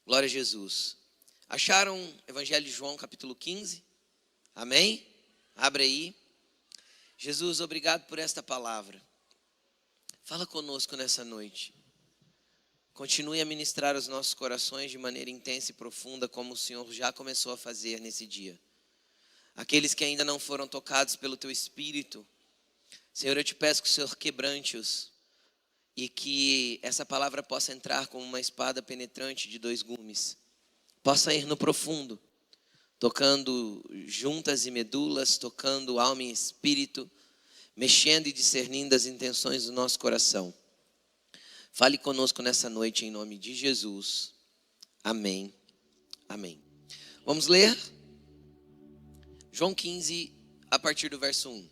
Glória a Jesus. Acharam Evangelho de João, capítulo 15? Amém? Abre aí. Jesus, obrigado por esta palavra. Fala conosco nessa noite. Continue a ministrar os nossos corações de maneira intensa e profunda, como o Senhor já começou a fazer nesse dia. Aqueles que ainda não foram tocados pelo Teu Espírito, Senhor, eu te peço que o Senhor quebrante-os e que essa palavra possa entrar como uma espada penetrante de 2 gumes. Possa ir no profundo, tocando juntas e medulas, tocando alma e espírito, mexendo e discernindo as intenções do nosso coração. Fale conosco nessa noite em nome de Jesus. Amém. Amém. Vamos ler? João 15, a partir do verso 1.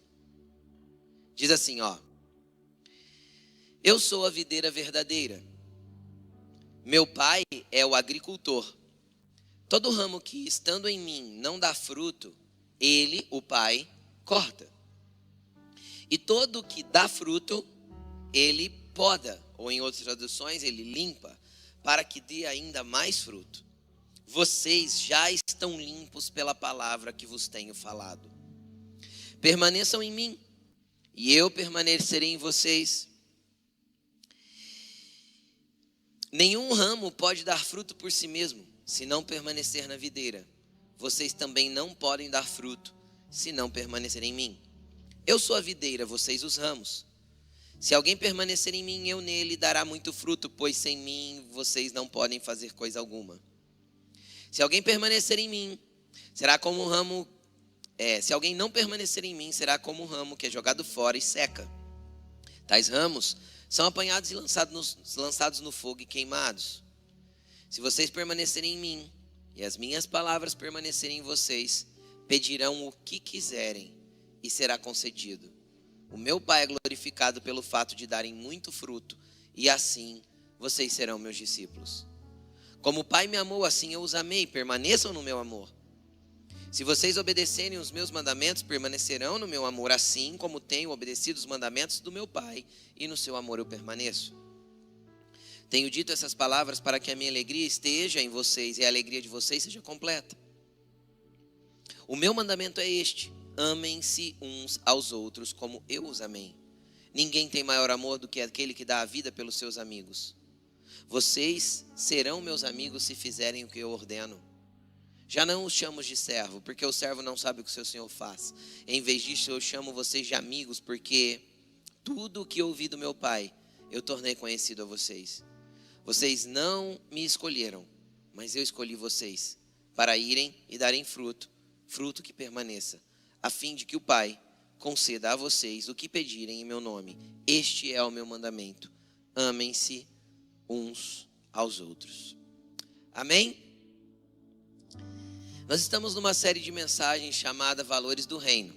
Diz assim, Eu sou a videira verdadeira. Meu pai é o agricultor. Todo ramo que, estando em mim, não dá fruto, ele, o pai, corta. E todo que dá fruto, ele poda, ou em outras traduções, ele limpa, para que dê ainda mais fruto. Vocês já estão limpos pela palavra que vos tenho falado. Permaneçam em mim, e eu permanecerei em vocês. Nenhum ramo pode dar fruto por si mesmo, se não permanecer na videira. Vocês também não podem dar fruto, se não permanecerem em mim. Eu sou a videira, vocês os ramos. Se alguém permanecer em mim, eu nele, dará muito fruto, pois sem mim vocês não podem fazer coisa alguma. Se alguém permanecer em mim, será como um ramo. Se alguém não permanecer em mim, será como um ramo que é jogado fora e seca. Tais ramos são apanhados e lançados no fogo e queimados. Se vocês permanecerem em mim, e as minhas palavras permanecerem em vocês, pedirão o que quiserem, e será concedido. O meu Pai é glorificado pelo fato de darem muito fruto, e assim vocês serão meus discípulos. Como o Pai me amou, assim eu os amei, permaneçam no meu amor. Se vocês obedecerem os meus mandamentos, permanecerão no meu amor, assim como tenho obedecido os mandamentos do meu Pai, e no seu amor eu permaneço. Tenho dito essas palavras para que a minha alegria esteja em vocês e a alegria de vocês seja completa. O meu mandamento é este: amem-se uns aos outros como eu os amei. Ninguém tem maior amor do que aquele que dá a vida pelos seus amigos. Vocês serão meus amigos se fizerem o que eu ordeno. Já não os chamo de servo, porque o servo não sabe o que seu senhor faz. Em vez disso, eu chamo vocês de amigos, porque tudo o que ouvi do meu Pai, eu tornei conhecido a vocês. Vocês não me escolheram, mas eu escolhi vocês, para irem e darem fruto, fruto que permaneça, a fim de que o Pai conceda a vocês o que pedirem em meu nome. Este é o meu mandamento: amem-se uns aos outros. Amém? Nós estamos numa série de mensagens chamada Valores do Reino.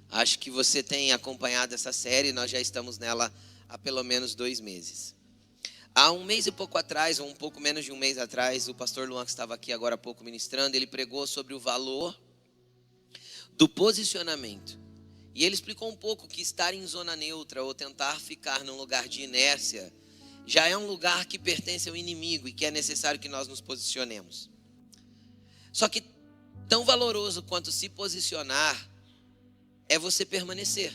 Acho que você tem acompanhado essa série, nós já estamos nela há pelo menos 2 meses. Há 1 mês e pouco atrás, ou um pouco menos de 1 mês atrás, o pastor Luan, que estava aqui agora há pouco ministrando, ele pregou sobre o valor do posicionamento. E ele explicou um pouco que estar em zona neutra ou tentar ficar num lugar de inércia já é um lugar que pertence ao inimigo e que é necessário que nós nos posicionemos. Só que tão valoroso quanto se posicionar é você permanecer.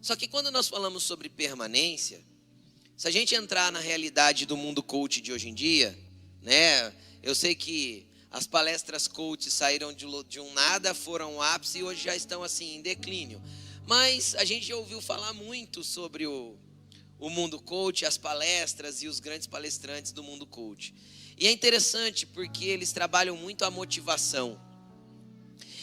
Só que quando nós falamos sobre permanência, se a gente entrar na realidade do mundo coach de hoje em dia, né? Eu sei que as palestras coach saíram de um nada, foram um ápice e hoje já estão assim em declínio. Mas a gente já ouviu falar muito sobre o mundo coach, as palestras e os grandes palestrantes do mundo coach. E é interessante porque eles trabalham muito a motivação.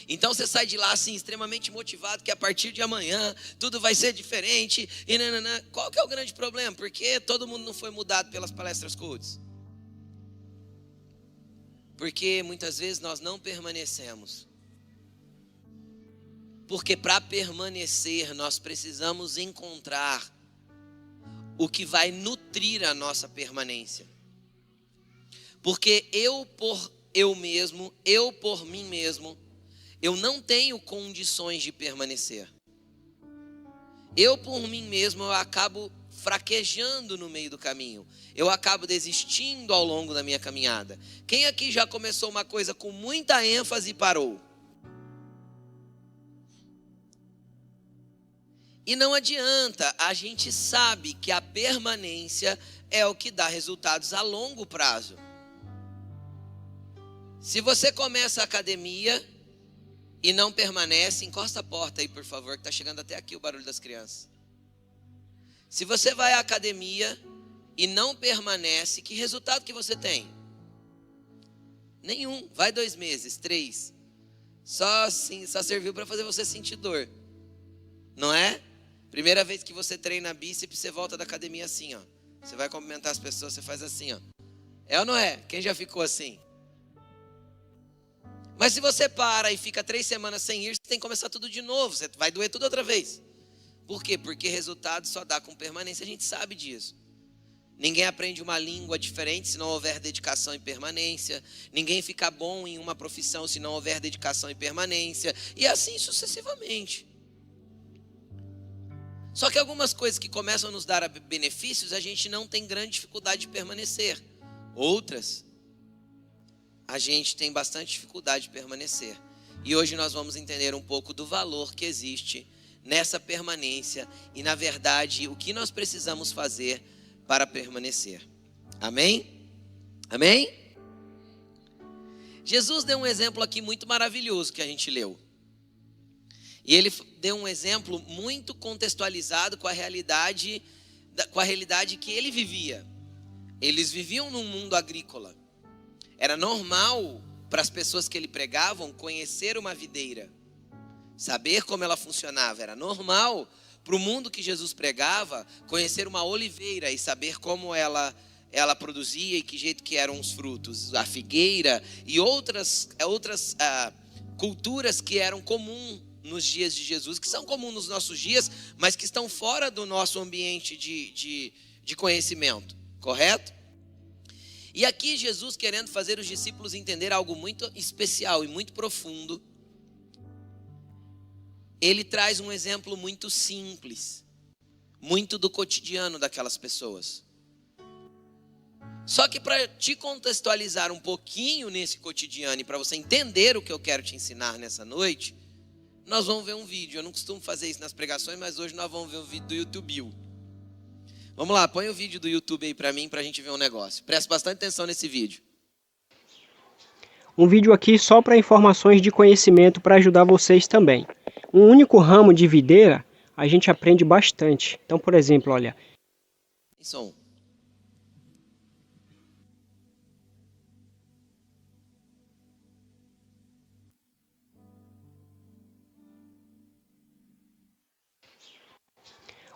Então você sai de lá assim extremamente motivado que a partir de amanhã tudo vai ser diferente. E nanana. Qual que é o grande problema? Porque todo mundo não foi mudado pelas palestras coaches. Porque muitas vezes nós não permanecemos. Porque para permanecer nós precisamos encontrar o que vai nutrir a nossa permanência. Porque eu por mim mesmo, eu não tenho condições de permanecer. Eu por mim mesmo, eu acabo fraquejando no meio do caminho. Eu acabo desistindo ao longo da minha caminhada. Quem aqui já começou uma coisa com muita ênfase e parou? E não adianta, a gente sabe que a permanência é o que dá resultados a longo prazo. Se você começa a academia e não permanece, encosta a porta aí, por favor, que está chegando até aqui o barulho das crianças. Se você vai à academia e não permanece, que resultado que você tem? Nenhum. Vai 2 meses, 3. Só serviu para fazer você sentir dor. Não é? Primeira vez que você treina bíceps, você volta da academia assim, ó. Você vai cumprimentar as pessoas, você faz assim, ó. É ou não é? Quem já ficou assim? Mas se você para e fica 3 semanas sem ir, você tem que começar tudo de novo. Você vai doer tudo outra vez. Por quê? Porque resultado só dá com permanência. A gente sabe disso. Ninguém aprende uma língua diferente se não houver dedicação e permanência. Ninguém fica bom em uma profissão se não houver dedicação e permanência. E assim sucessivamente. Só que algumas coisas que começam a nos dar benefícios, a gente não tem grande dificuldade de permanecer. Outras, a gente tem bastante dificuldade de permanecer. E hoje nós vamos entender um pouco do valor que existe nessa permanência e, na verdade, o que nós precisamos fazer para permanecer. Amém? Amém? Jesus deu um exemplo aqui muito maravilhoso que a gente leu. E ele deu um exemplo muito contextualizado com a realidade que ele vivia. Eles viviam num mundo agrícola. Era normal para as pessoas que ele pregavam conhecer uma videira, saber como ela funcionava. Era normal para o mundo que Jesus pregava conhecer uma oliveira e saber como ela produzia e que jeito que eram os frutos. A figueira e outras culturas que eram comuns nos dias de Jesus, que são comuns nos nossos dias, mas que estão fora do nosso ambiente de conhecimento, correto? E aqui Jesus querendo fazer os discípulos entender algo muito especial e muito profundo, ele traz um exemplo muito simples, muito do cotidiano daquelas pessoas. Só que para te contextualizar um pouquinho nesse cotidiano e para você entender o que eu quero te ensinar nessa noite, nós vamos ver um vídeo. Eu não costumo fazer isso nas pregações, mas hoje nós vamos ver um vídeo do YouTube. Vamos lá, põe o vídeo do YouTube aí para mim, para a gente ver um negócio. Presta bastante atenção nesse vídeo. Um vídeo aqui só para informações de conhecimento para ajudar vocês também. Um único ramo de videira, a gente aprende bastante. Então, por exemplo, olha. Som.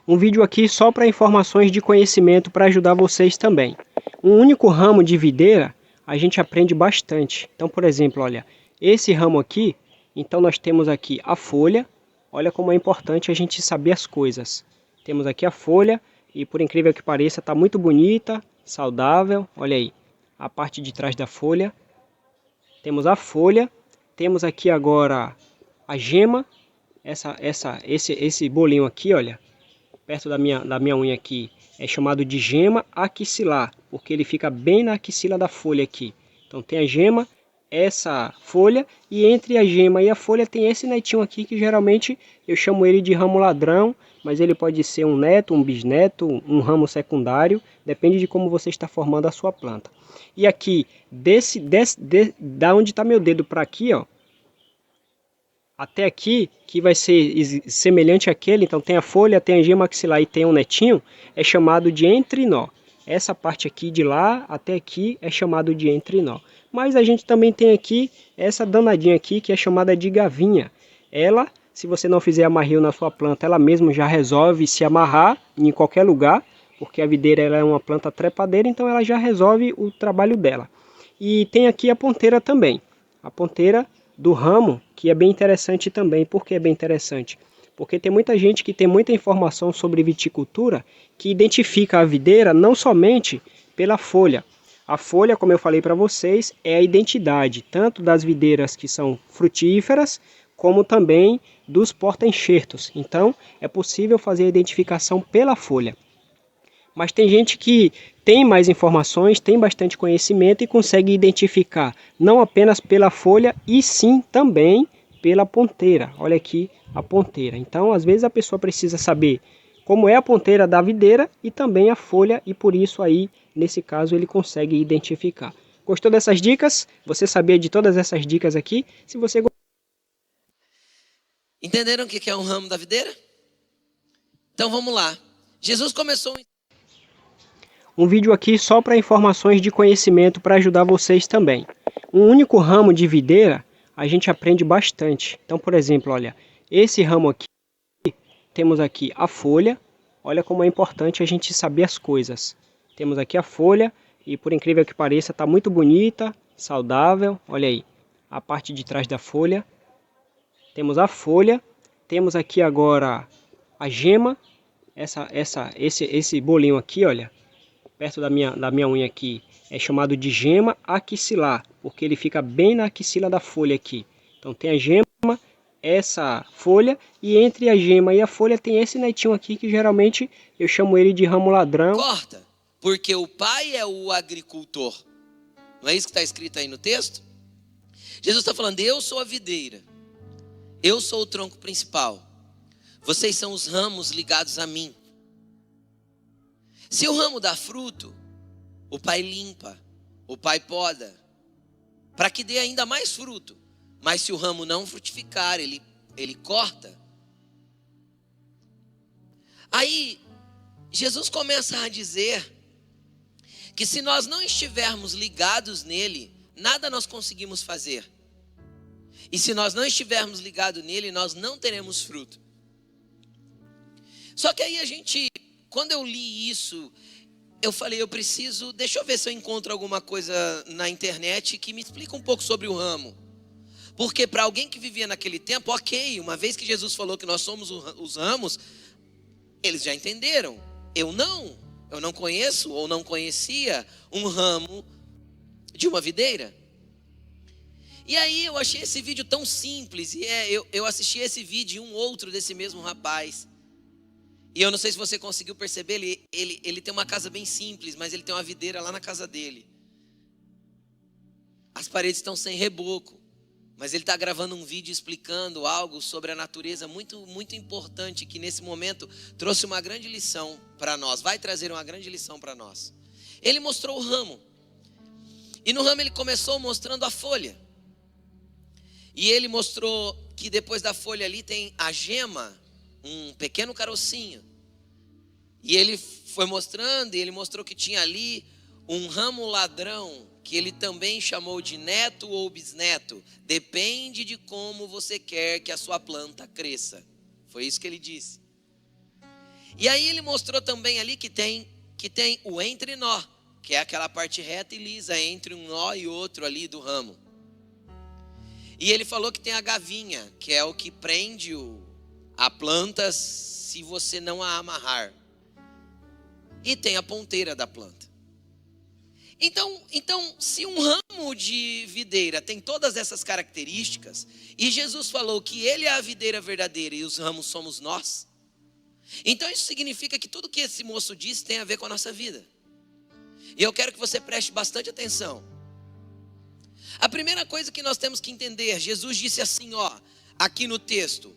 Um vídeo aqui só para informações de conhecimento para ajudar vocês também. Um único ramo de videira, a gente aprende bastante. Então, por exemplo, olha, esse ramo aqui, então nós temos aqui a folha. Olha como é importante a gente saber as coisas. Temos aqui a folha e, por incrível que pareça, está muito bonita, saudável. Olha aí, a parte de trás da folha. Temos a folha, temos aqui agora a gema, esse bolinho aqui, olha. Perto da minha unha aqui, é chamado de gema axilar, porque ele fica bem na axila da folha aqui. Então tem a gema, essa folha, e entre a gema e a folha tem esse netinho aqui, que geralmente eu chamo ele de ramo ladrão, mas ele pode ser um neto, um bisneto, um ramo secundário, depende de como você está formando a sua planta. E aqui, da onde está meu dedo para aqui, ó, até aqui, que vai ser semelhante àquele, então tem a folha, tem a gema axilar e tem um netinho, é chamado de entrinó. Essa parte aqui de lá até aqui é chamado de entrinó. Mas a gente também tem aqui essa danadinha aqui que é chamada de gavinha. Ela, se você não fizer amarrio na sua planta, ela mesmo já resolve se amarrar em qualquer lugar, porque a videira ela é uma planta trepadeira, então ela já resolve o trabalho dela. E tem aqui a ponteira também. A ponteira do ramo, que é bem interessante também. Por que é bem interessante? Porque tem muita gente que tem muita informação sobre viticultura que identifica a videira não somente pela folha. A folha, como eu falei para vocês, é a identidade tanto das videiras que são frutíferas, como também dos porta-enxertos. Então, é possível fazer a identificação pela folha. Mas tem gente que tem mais informações, tem bastante conhecimento e consegue identificar não apenas pela folha, e sim também pela ponteira. Olha aqui a ponteira. Então, às vezes a pessoa precisa saber como é a ponteira da videira e também a folha, e por isso aí, nesse caso, ele consegue identificar. Gostou dessas dicas? Você sabia de todas essas dicas aqui? Se você Entenderam o que é um ramo da videira? Então vamos lá. Jesus começou um vídeo aqui só para informações de conhecimento para ajudar vocês também. Um único ramo de videira, a gente aprende bastante. Então, por exemplo, olha, esse ramo aqui, temos aqui a folha. Olha como é importante a gente saber as coisas. Temos aqui a folha e, por incrível que pareça, está muito bonita, saudável. Olha aí, a parte de trás da folha. Temos a folha. Temos aqui agora a gema. Esse bolinho aqui, olha, perto da minha unha aqui, é chamado de gema axilar, porque ele fica bem na axila da folha aqui. Então tem a gema, essa folha, e entre a gema e a folha tem esse netinho aqui, que geralmente eu chamo ele de ramo ladrão. corta, porque o pai é o agricultor. Não é isso que está escrito aí no texto? Jesus está falando, eu sou a videira. Eu sou o tronco principal. Vocês são os ramos ligados a mim. Se o ramo dá fruto, o pai limpa, o pai poda, para que dê ainda mais fruto. Mas se o ramo não frutificar, ele corta. Aí, Jesus começa a dizer que se nós não estivermos ligados nele, nada nós conseguimos fazer. E se nós não estivermos ligados nele, nós não teremos fruto. Só que aí quando eu li isso, eu falei, deixa eu ver se eu encontro alguma coisa na internet que me explica um pouco sobre o ramo. Porque para alguém que vivia naquele tempo, ok, uma vez que Jesus falou que nós somos os ramos, eles já entenderam. Eu não conheço ou não conhecia um ramo de uma videira. E aí eu achei esse vídeo tão simples, e eu assisti esse vídeo e um outro desse mesmo rapaz. E eu não sei se você conseguiu perceber, ele tem uma casa bem simples, mas ele tem uma videira lá na casa dele. As paredes estão sem reboco, mas ele está gravando um vídeo explicando algo sobre a natureza muito, muito importante, que nesse momento trouxe uma grande lição para nós, vai trazer uma grande lição para nós. Ele mostrou o ramo, e no ramo ele começou mostrando a folha. E ele mostrou que depois da folha ali tem a gema, um pequeno carocinho. E ele foi mostrando, e ele mostrou que tinha ali um ramo ladrão, que ele também chamou de neto ou bisneto. Depende de como você quer que a sua planta cresça. Foi isso que ele disse. E aí ele mostrou também ali que tem o entrenó, que é aquela parte reta e lisa entre um nó e outro ali do ramo. E ele falou que tem a gavinha, que é o que prende a planta se você não a amarrar. E tem a ponteira da planta. Então, se um ramo de videira tem todas essas características, e Jesus falou que ele é a videira verdadeira e os ramos somos nós, então isso significa que tudo que esse moço disse tem a ver com a nossa vida. E eu quero que você preste bastante atenção. A primeira coisa que nós temos que entender, Jesus disse assim, aqui no texto,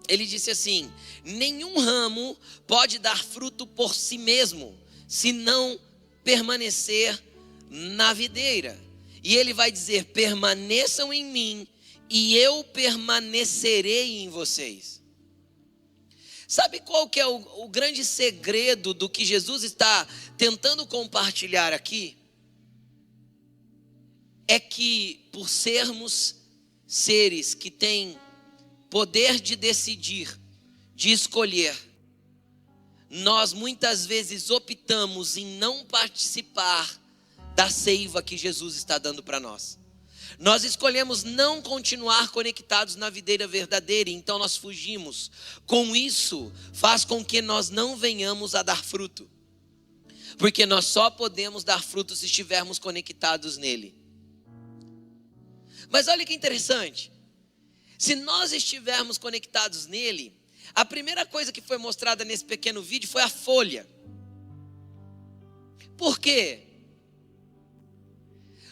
ele disse assim, nenhum ramo pode dar fruto por si mesmo, se não permanecer na videira. E ele vai dizer, permaneçam em mim, e eu permanecerei em vocês. Sabe qual que é o grande segredo do que Jesus está tentando compartilhar aqui? É que por sermos seres que têm poder de decidir, de escolher, nós muitas vezes optamos em não participar da seiva que Jesus está dando para nós. Nós escolhemos não continuar conectados na videira verdadeira, então nós fugimos. Com isso, faz com que nós não venhamos a dar fruto, porque nós só podemos dar fruto se estivermos conectados nele. Mas olha que interessante, se nós estivermos conectados nele, a primeira coisa que foi mostrada nesse pequeno vídeo foi a folha. Por quê?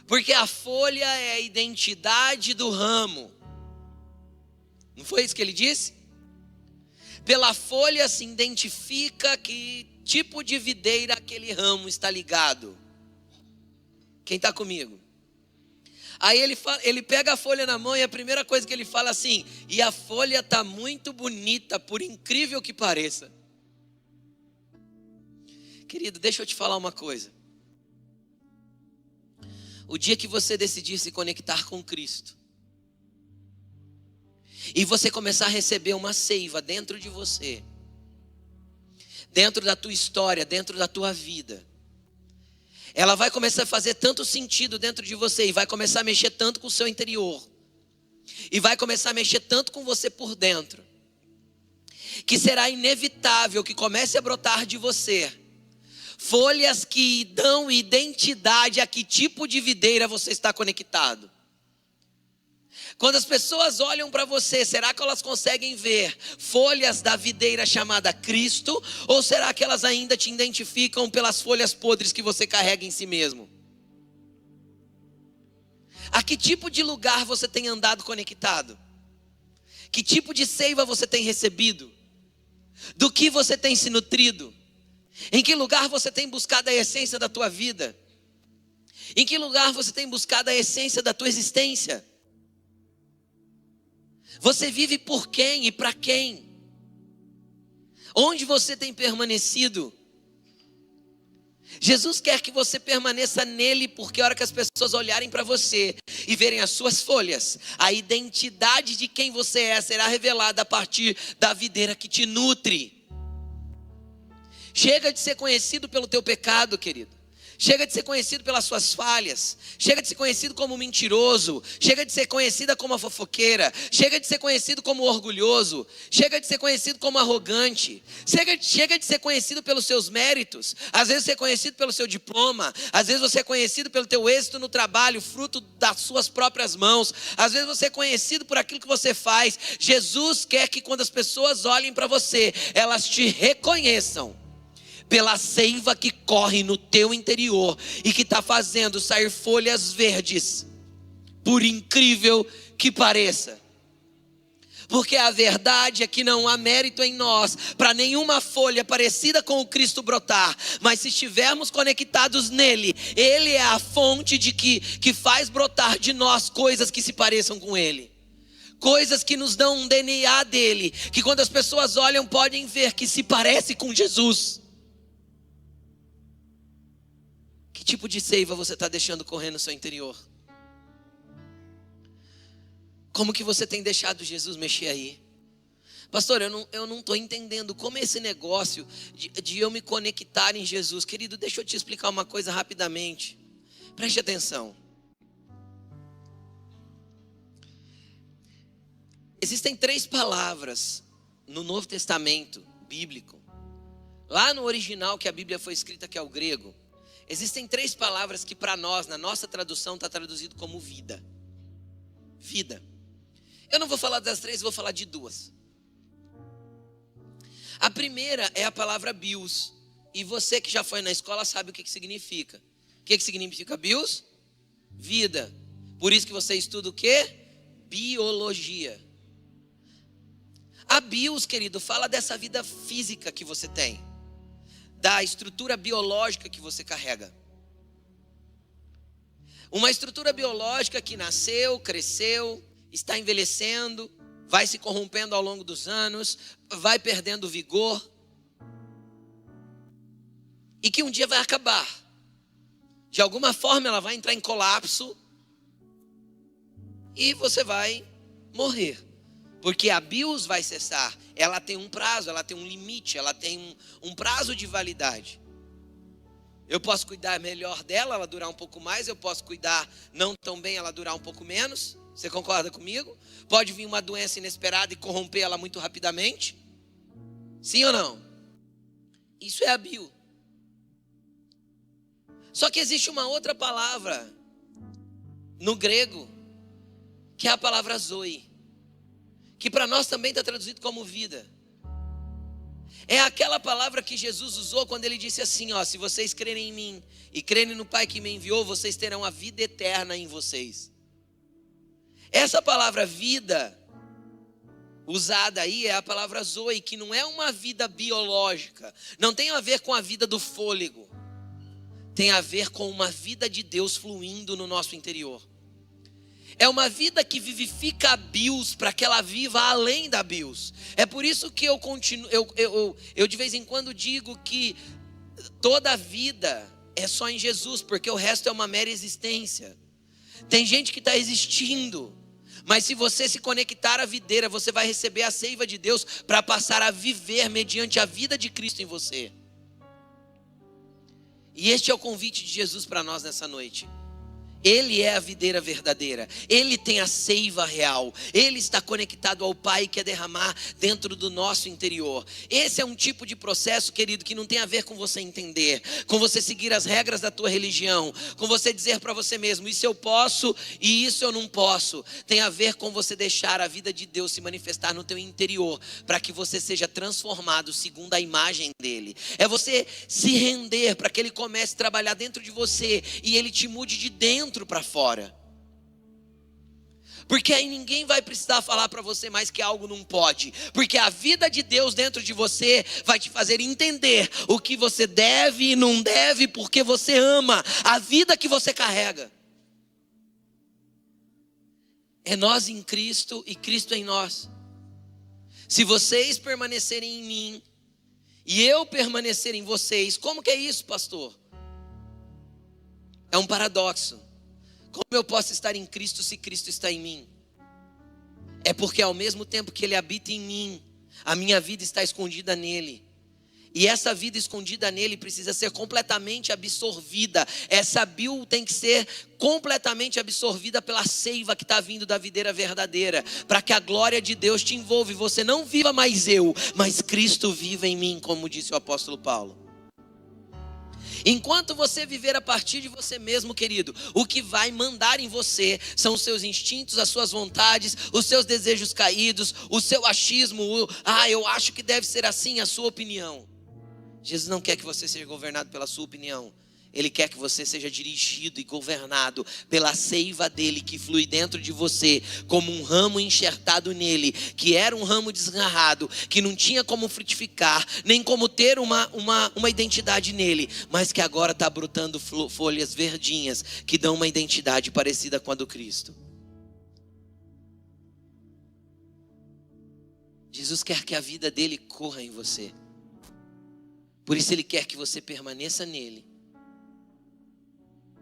Porque a folha é a identidade do ramo. Não foi isso que ele disse? Pela folha se identifica que tipo de videira aquele ramo está ligado. Quem está comigo? Aí ele pega a folha na mão e a primeira coisa que ele fala assim: e a folha está muito bonita, por incrível que pareça. Querido, deixa eu te falar uma coisa. O dia que você decidir se conectar com Cristo, e você começar a receber uma seiva dentro de você, dentro da tua história, dentro da tua vida, ela vai começar a fazer tanto sentido dentro de você, e vai começar a mexer tanto com o seu interior, e vai começar a mexer tanto com você por dentro, que será inevitável que comece a brotar de você folhas que dão identidade a que tipo de videira você está conectado. Quando as pessoas olham para você, será que elas conseguem ver folhas da videira chamada Cristo? Ou será que elas ainda te identificam pelas folhas podres que você carrega em si mesmo? A que tipo de lugar você tem andado conectado? Que tipo de seiva você tem recebido? Do que você tem se nutrido? Em que lugar você tem buscado a essência da tua vida? Em que lugar você tem buscado a essência da tua existência? Você vive por quem e para quem? Onde você tem permanecido? Jesus quer que você permaneça nele, porque a hora que as pessoas olharem para você e verem as suas folhas, a identidade de quem você é será revelada a partir da videira que te nutre. Chega de ser conhecido pelo teu pecado, querido. Chega de ser conhecido pelas suas falhas. Chega de ser conhecido como mentiroso. Chega de ser conhecida como a fofoqueira. Chega de ser conhecido como orgulhoso. Chega de ser conhecido como arrogante. Chega de ser conhecido pelos seus méritos. Às vezes você é conhecido pelo seu diploma. Às vezes você é conhecido pelo teu êxito no trabalho, fruto das suas próprias mãos. Às vezes você é conhecido por aquilo que você faz. Jesus quer que quando as pessoas olhem para você, elas te reconheçam pela seiva que corre no teu interior e que está fazendo sair folhas verdes, por incrível que pareça. Porque a verdade é que não há mérito em nós para nenhuma folha parecida com o Cristo brotar, mas se estivermos conectados nele, ele é a fonte que faz brotar de nós coisas que se pareçam com ele. Coisas que nos dão um DNA dele, que quando as pessoas olham podem ver que se parece com Jesus. Que tipo de seiva você está deixando correr no seu interior? Como que você tem deixado Jesus mexer aí? Pastor, eu não estou entendendo como é esse negócio de eu me conectar em Jesus. Querido, deixa eu te explicar uma coisa rapidamente. Preste atenção. Existem 3 palavras no Novo Testamento bíblico. Lá no original que a Bíblia foi escrita, que é o grego. Existem 3 palavras que para nós, na nossa tradução, está traduzido como vida. Vida. Eu não vou falar das 3, vou falar de 2. A primeira é a palavra bios. E você que já foi na escola sabe o que significa. O que significa bios? Vida. Por isso que você estuda o quê? Biologia. A bios, querido, fala dessa vida física que você tem, da estrutura biológica que você carrega. Uma estrutura biológica que nasceu, cresceu, está envelhecendo, vai se corrompendo ao longo dos anos, vai perdendo vigor, e que um dia vai acabar. De alguma forma ela vai entrar em colapso e você vai morrer. Porque a bios vai cessar, ela tem um prazo, ela tem um limite, ela tem um prazo de validade. Eu posso cuidar melhor dela, ela durar um pouco mais, eu posso cuidar não tão bem, ela durar um pouco menos. Você concorda comigo? Pode vir uma doença inesperada e corromper ela muito rapidamente? Sim ou não? Isso é a bio. Só que existe uma outra palavra no grego, que é a palavra zoe, que para nós também está traduzido como vida. É aquela palavra que Jesus usou quando ele disse assim, ó: se vocês crerem em mim e crerem no Pai que me enviou, vocês terão a vida eterna em vocês. Essa palavra vida usada aí é a palavra zoe, que não é uma vida biológica, não tem a ver com a vida do fôlego, tem a ver com uma vida de Deus fluindo no nosso interior. É uma vida que vivifica a bios para que ela viva além da bios. É por isso que eu continuo, eu de vez em quando digo que toda a vida é só em Jesus, porque o resto é uma mera existência. Tem gente que está existindo, mas se você se conectar à videira, você vai receber a seiva de Deus para passar a viver mediante a vida de Cristo em você. E este é o convite de Jesus para nós nessa noite. Ele é a videira verdadeira, Ele tem a seiva real, Ele está conectado ao Pai que quer derramar dentro do nosso interior. Esse é um tipo de processo, querido, que não tem a ver com você entender, com você seguir as regras da tua religião, com você dizer para você mesmo, isso eu posso e isso eu não posso. Tem a ver com você deixar a vida de Deus se manifestar no teu interior, para que você seja transformado segundo a imagem dEle. É você se render para que Ele comece a trabalhar dentro de você e Ele te mude de dentro para fora, porque aí ninguém vai precisar falar para você mais que algo não pode, porque a vida de Deus dentro de você vai te fazer entender o que você deve e não deve, porque você ama a vida que você carrega. É nós em Cristo e Cristo em nós. Se vocês permanecerem em mim e eu permanecer em vocês, como que é isso, pastor? É um paradoxo. Como eu posso estar em Cristo se Cristo está em mim? É porque ao mesmo tempo que Ele habita em mim, a minha vida está escondida nele. E essa vida escondida nele precisa ser completamente absorvida. Essa bio tem que ser completamente absorvida pela seiva que está vindo da videira verdadeira, para que a glória de Deus te envolva e você não viva mais eu, mas Cristo viva em mim, como disse o apóstolo Paulo. Enquanto você viver a partir de você mesmo, querido, o que vai mandar em você são os seus instintos, as suas vontades, os seus desejos caídos, o seu achismo, eu acho que deve ser assim, a sua opinião. Jesus não quer que você seja governado pela sua opinião. Ele quer que você seja dirigido e governado pela seiva dele que flui dentro de você, como um ramo enxertado nele, que era um ramo desgarrado, que não tinha como frutificar, nem como ter uma identidade nele, mas que agora está brotando folhas verdinhas, que dão uma identidade parecida com a do Cristo. Jesus quer que a vida dele corra em você. Por isso ele quer que você permaneça nele,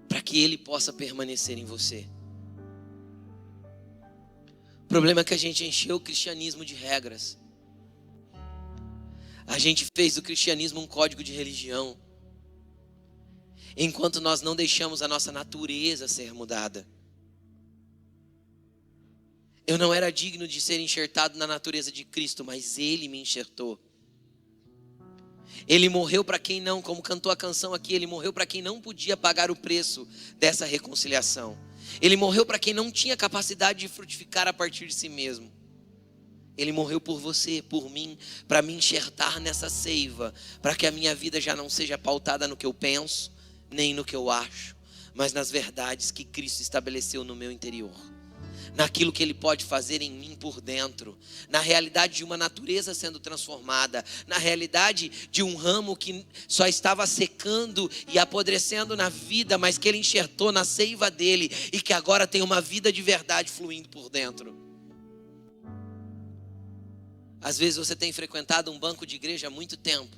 para que ele possa permanecer em você. O problema é que a gente encheu o cristianismo de regras. A gente fez do cristianismo um código de religião, enquanto nós não deixamos a nossa natureza ser mudada. Eu não era digno de ser enxertado na natureza de Cristo, mas Ele me enxertou. Ele morreu para quem não, como cantou a canção aqui, Ele morreu para quem não podia pagar o preço dessa reconciliação. Ele morreu para quem não tinha capacidade de frutificar a partir de si mesmo. Ele morreu por você, por mim, para me enxertar nessa seiva, para que a minha vida já não seja pautada no que eu penso, nem no que eu acho, mas nas verdades que Cristo estabeleceu no meu interior. Naquilo que Ele pode fazer em mim por dentro, na realidade de uma natureza sendo transformada, na realidade de um ramo que só estava secando e apodrecendo na vida, mas que Ele enxertou na seiva dEle e que agora tem uma vida de verdade fluindo por dentro. Às vezes você tem frequentado um banco de igreja há muito tempo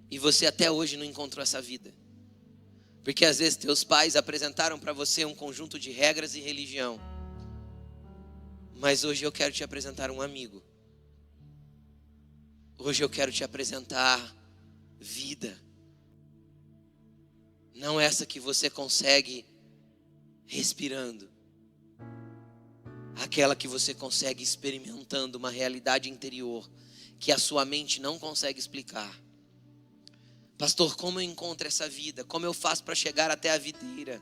e você até hoje não encontrou essa vida, porque às vezes teus pais apresentaram para você um conjunto de regras e religião. Mas hoje eu quero te apresentar um amigo. Hoje eu quero te apresentar vida. Não essa que você consegue respirando. Aquela que você consegue experimentando uma realidade interior que a sua mente não consegue explicar. Pastor, como eu encontro essa vida? Como eu faço para chegar até a videira?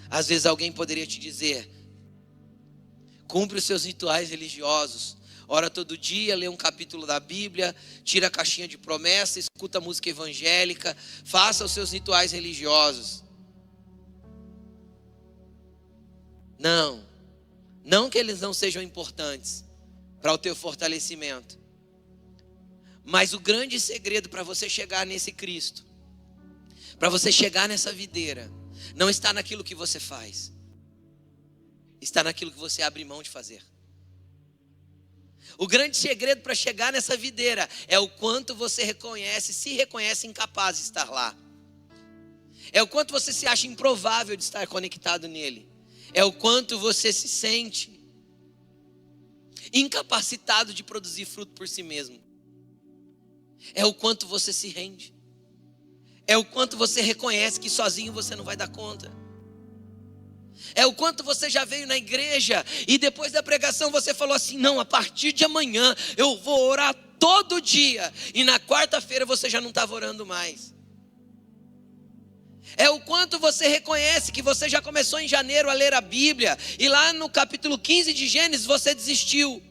Às vezes alguém poderia te dizer: cumpre os seus rituais religiosos, ora todo dia, lê um capítulo da Bíblia, tira a caixinha de promessa, escuta música evangélica, faça os seus rituais religiosos. Não que eles não sejam importantes para o teu fortalecimento. Mas o grande segredo para você chegar nesse Cristo, para você chegar nessa videira, não está naquilo que você faz, está naquilo que você abre mão de fazer. O grande segredo para chegar nessa videira é o quanto você se reconhece incapaz de estar lá. É o quanto você se acha improvável de estar conectado nele. É o quanto você se sente incapacitado de produzir fruto por si mesmo. É o quanto você se rende. É o quanto você reconhece que sozinho você não vai dar conta. É o quanto você já veio na igreja e depois da pregação você falou assim: não, a partir de amanhã eu vou orar todo dia. E na quarta-feira você já não estava orando mais. É o quanto você reconhece que você já começou em janeiro a ler a Bíblia e lá no capítulo 15 de Gênesis você desistiu.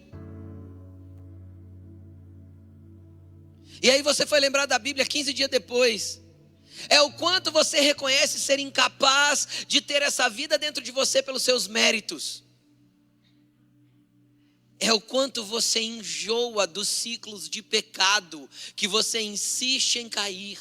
E aí você foi lembrar da Bíblia 15 dias depois. É o quanto você reconhece ser incapaz de ter essa vida dentro de você pelos seus méritos. É o quanto você enjoa dos ciclos de pecado que você insiste em cair.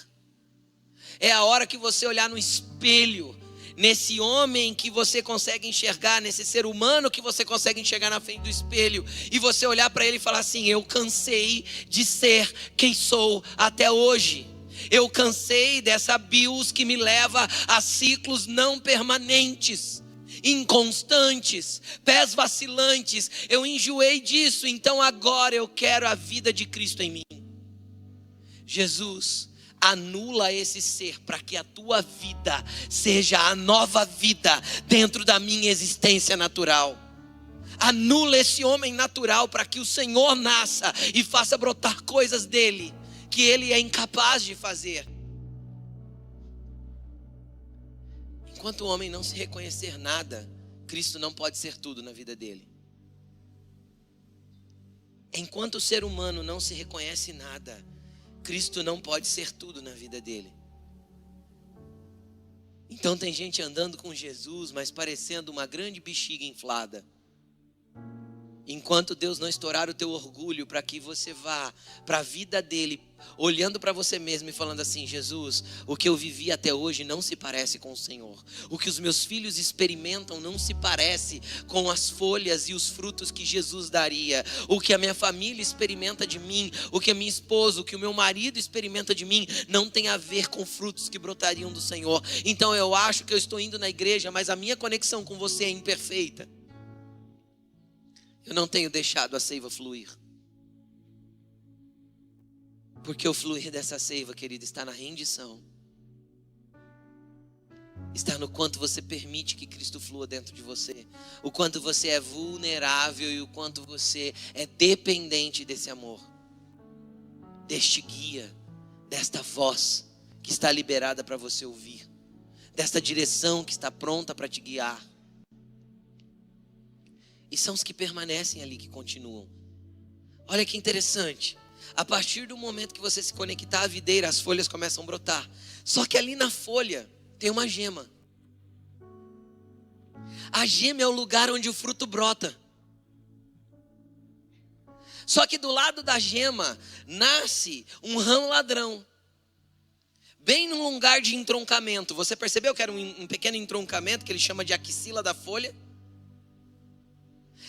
É a hora que você olhar no espelho, nesse homem que você consegue enxergar, nesse ser humano que você consegue enxergar na frente do espelho, e você olhar para ele e falar assim: eu cansei de ser quem sou até hoje. Eu cansei dessa bios que me leva a ciclos não permanentes, inconstantes, pés vacilantes. Eu enjoei disso, então agora eu quero a vida de Cristo em mim. Jesus, anula esse ser para que a tua vida seja a nova vida dentro da minha existência natural. Anula esse homem natural para que o Senhor nasça e faça brotar coisas dele que ele é incapaz de fazer. Enquanto o homem não se reconhecer nada, Cristo não pode ser tudo na vida dele. Enquanto o ser humano não se reconhece nada, Cristo não pode ser tudo na vida dele. Então tem gente andando com Jesus, mas parecendo uma grande bexiga inflada. Enquanto Deus não estourar o teu orgulho para que você vá para a vida dele, olhando para você mesmo e falando assim: Jesus, o que eu vivi até hoje não se parece com o Senhor. O que os meus filhos experimentam não se parece com as folhas e os frutos que Jesus daria. O que a minha família experimenta de mim, o que a minha esposa, o que o meu marido experimenta de mim, não tem a ver com frutos que brotariam do Senhor. Então eu acho que eu estou indo na igreja, mas a minha conexão com você é imperfeita. Eu não tenho deixado a seiva fluir. Porque o fluir dessa seiva, querido, está na rendição. Está no quanto você permite que Cristo flua dentro de você. O quanto você é vulnerável e o quanto você é dependente desse amor. Deste guia, desta voz que está liberada para você ouvir. Desta direção que está pronta para te guiar. E são os que permanecem ali que continuam. Olha que interessante. A partir do momento que você se conectar à videira, as folhas começam a brotar. Só que ali na folha tem uma gema. A gema é o lugar onde o fruto brota. Só que do lado da gema nasce um ramo ladrão. Bem num lugar de entroncamento. Você percebeu que era um pequeno entroncamento que ele chama de axila da folha?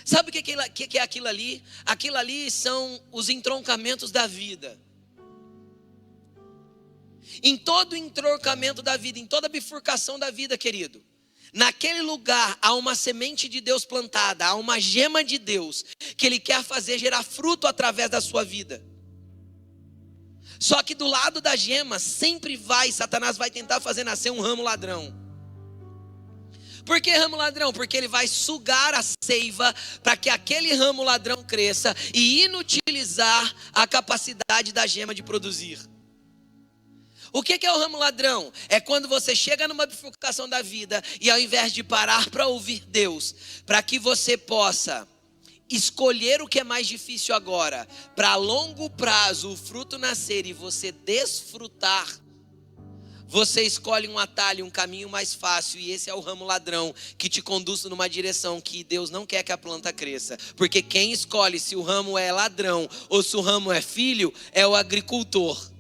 Sabe o que é aquilo ali? Aquilo ali são os entroncamentos da vida. Em todo entroncamento da vida, em toda bifurcação da vida, querido, naquele lugar há uma semente de Deus plantada, há uma gema de Deus que Ele quer fazer gerar fruto através da sua vida. Só que do lado da gema sempre Satanás vai tentar fazer nascer um ramo ladrão. Por que ramo ladrão? Porque ele vai sugar a seiva para que aquele ramo ladrão cresça e inutilizar a capacidade da gema de produzir. O que é o ramo ladrão? É quando você chega numa bifurcação da vida e ao invés de parar para ouvir Deus, para que você possa escolher o que é mais difícil agora, para a longo prazo o fruto nascer e você desfrutar, você escolhe um atalho, um caminho mais fácil, e esse é o ramo ladrão, que te conduz numa direção que Deus não quer que a planta cresça. Porque quem escolhe se o ramo é ladrão ou se o ramo é filho, é o agricultor.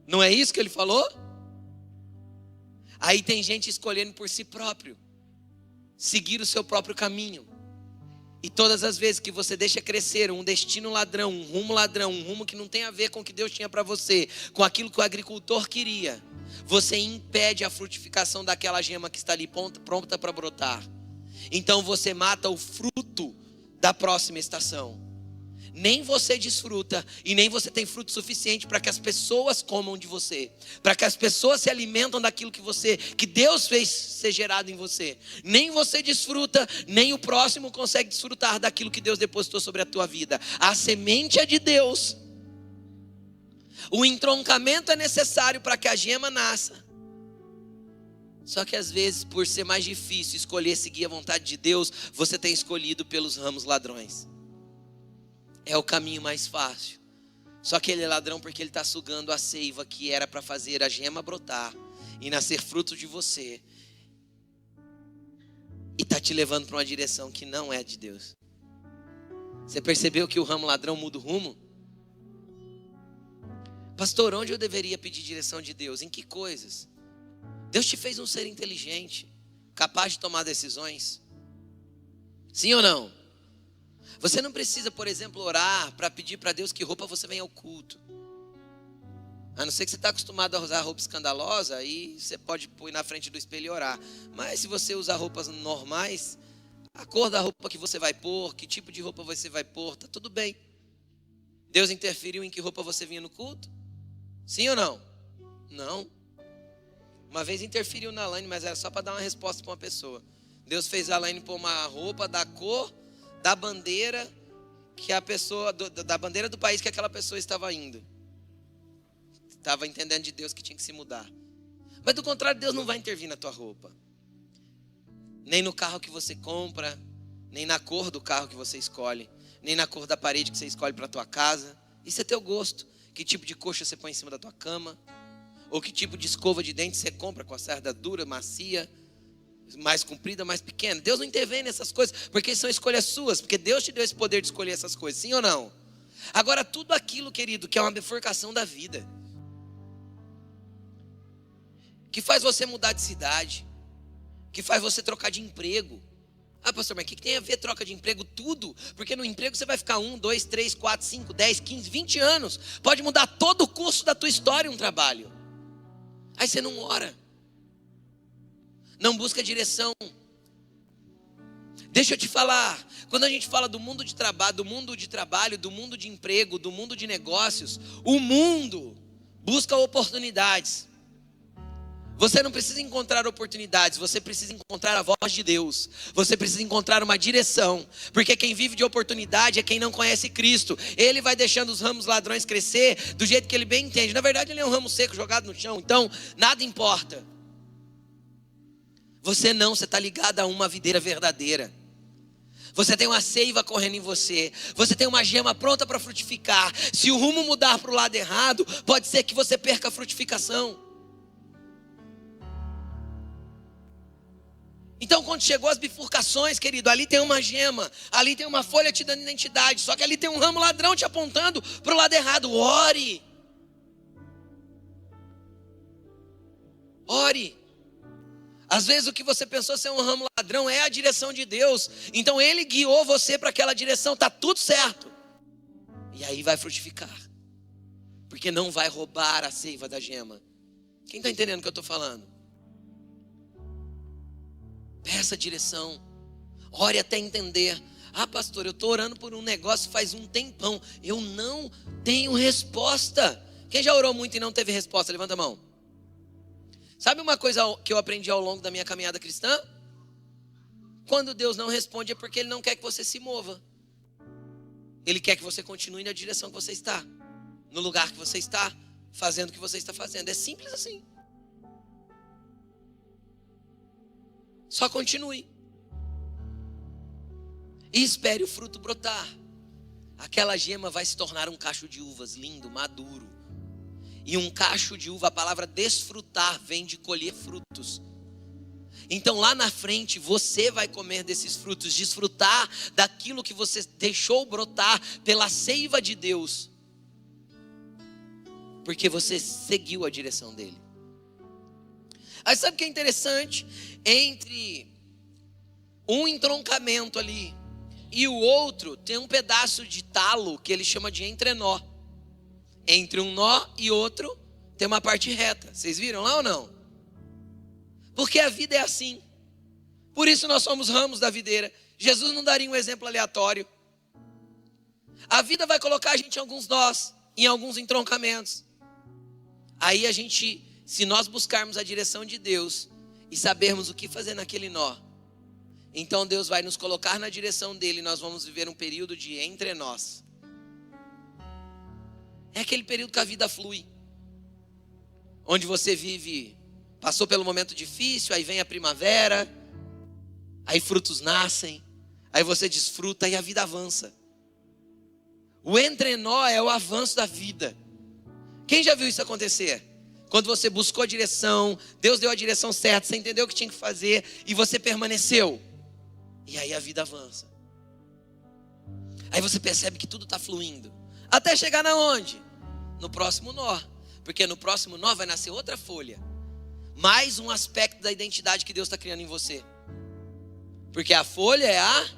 Não é isso que ele falou? Aí tem gente escolhendo por si próprio, seguir o seu próprio caminho. E todas as vezes que você deixa crescer um destino ladrão, um rumo que não tem a ver com o que Deus tinha para você, com aquilo que o agricultor queria, você impede a frutificação daquela gema que está ali pronta para brotar. Então você mata o fruto da próxima estação. Nem você desfruta e nem você tem fruto suficiente para que as pessoas comam de você, para que as pessoas se alimentam daquilo que Deus fez ser gerado em você. Nem você desfruta, nem o próximo consegue desfrutar daquilo que Deus depositou sobre a tua vida. A semente é de Deus. O entroncamento é necessário para que a gema nasça. Só que às vezes, por ser mais difícil escolher seguir a vontade de Deus, você tem escolhido pelos ramos ladrões. É o caminho mais fácil. Só que ele é ladrão porque ele está sugando a seiva que era para fazer a gema brotar e nascer fruto de você. E está te levando para uma direção que não é de Deus. Você percebeu que o ramo ladrão muda o rumo? Pastor, onde eu deveria pedir direção de Deus? Em que coisas? Deus te fez um ser inteligente, capaz de tomar decisões. Sim ou não? Você não precisa, por exemplo, orar para pedir para Deus que roupa você venha ao culto. A não ser que você está acostumado a usar roupa escandalosa, aí você pode pôr na frente do espelho e orar. Mas se você usar roupas normais, a cor da roupa que você vai pôr, que tipo de roupa você vai pôr, está tudo bem. Deus interferiu em que roupa você vinha no culto? Sim ou não? Não. Uma vez interferiu na Laine, mas era só para dar uma resposta para uma pessoa. Deus fez a Laine pôr uma roupa da cor da bandeira que a pessoa, da bandeira do país que aquela pessoa estava indo. Estava entendendo de Deus que tinha que se mudar. Mas do contrário, Deus não vai intervir na tua roupa. Nem no carro que você compra, nem na cor do carro que você escolhe, nem na cor da parede que você escolhe para a tua casa. Isso é teu gosto. Que tipo de coxa você põe em cima da tua cama, ou que tipo de escova de dente você compra com a cerda dura, macia, mais comprida, mais pequena. Deus não intervém nessas coisas, porque são escolhas suas, porque Deus te deu esse poder de escolher essas coisas, sim ou não? Agora, tudo aquilo, querido, que é uma bifurcação da vida, que faz você mudar de cidade, que faz você trocar de emprego. Ah, pastor, mas o que tem a ver troca de emprego? Tudo, porque no emprego você vai ficar 1, 2, 3, 4, 5, 10, 15, 20 anos. Pode mudar todo o curso da tua história um trabalho. Aí você não ora, não busca direção. Deixa eu te falar, quando a gente fala do mundo de trabalho, do mundo de emprego, do mundo de negócios, o mundo busca oportunidades. Você não precisa encontrar oportunidades, você precisa encontrar a voz de Deus. Você precisa encontrar uma direção, porque quem vive de oportunidade é quem não conhece Cristo. Ele vai deixando os ramos ladrões crescer do jeito que ele bem entende. Na verdade, ele é um ramo seco jogado no chão, então nada importa. Você está ligado a uma videira verdadeira. Você tem uma seiva correndo em você. Você tem uma gema pronta para frutificar. Se o rumo mudar para o lado errado, pode ser que você perca a frutificação. Então, quando chegou as bifurcações, querido, ali tem uma gema, ali tem uma folha te dando identidade, só que ali tem um ramo ladrão te apontando para o lado errado. Ore. Ore. Às vezes o que você pensou ser um ramo ladrão é a direção de Deus. Então Ele guiou você para aquela direção, está tudo certo. E aí vai frutificar. Porque não vai roubar a seiva da gema. Quem está entendendo o que eu estou falando? Peça direção. Ore até entender. Ah, pastor, eu estou orando por um negócio faz um tempão. Eu não tenho resposta. Quem já orou muito e não teve resposta? Levanta a mão. Sabe uma coisa que eu aprendi ao longo da minha caminhada cristã? Quando Deus não responde é porque Ele não quer que você se mova. Ele quer que você continue na direção que você está, no lugar que você está, fazendo o que você está fazendo. É simples assim. Só continue. e espere o fruto brotar. Aquela gema vai se tornar um cacho de uvas lindo, maduro. E um cacho de uva, a palavra desfrutar vem de colher frutos. Então lá na frente você vai comer desses frutos, desfrutar daquilo que você deixou brotar pela seiva de Deus, porque você seguiu a direção dele. Aí sabe o que é interessante? Entre um entroncamento ali e o outro tem um pedaço de talo que ele chama de entrenó. Entre um nó e outro tem uma parte reta. Vocês viram lá ou não? Porque a vida é assim. Por isso nós somos ramos da videira. Jesus não daria um exemplo aleatório. A vida vai colocar a gente em alguns nós, em alguns entroncamentos. Aí a gente, se nós buscarmos a direção de Deus e sabermos o que fazer naquele nó, então Deus vai nos colocar na direção dele e nós vamos viver um período de entre nós. É aquele período que a vida flui. Onde você vive, passou pelo momento difícil, aí vem a primavera, aí frutos nascem, aí você desfruta e a vida avança. O entrenó é o avanço da vida. Quem já viu isso acontecer? Quando você buscou a direção, Deus deu a direção certa, você entendeu o que tinha que fazer e você permaneceu. E aí a vida avança. Aí você percebe que tudo está fluindo. Até chegar na onde? No próximo nó. Porque no próximo nó vai nascer outra folha. Mais um aspecto da identidade que Deus está criando em você. Porque a folha é a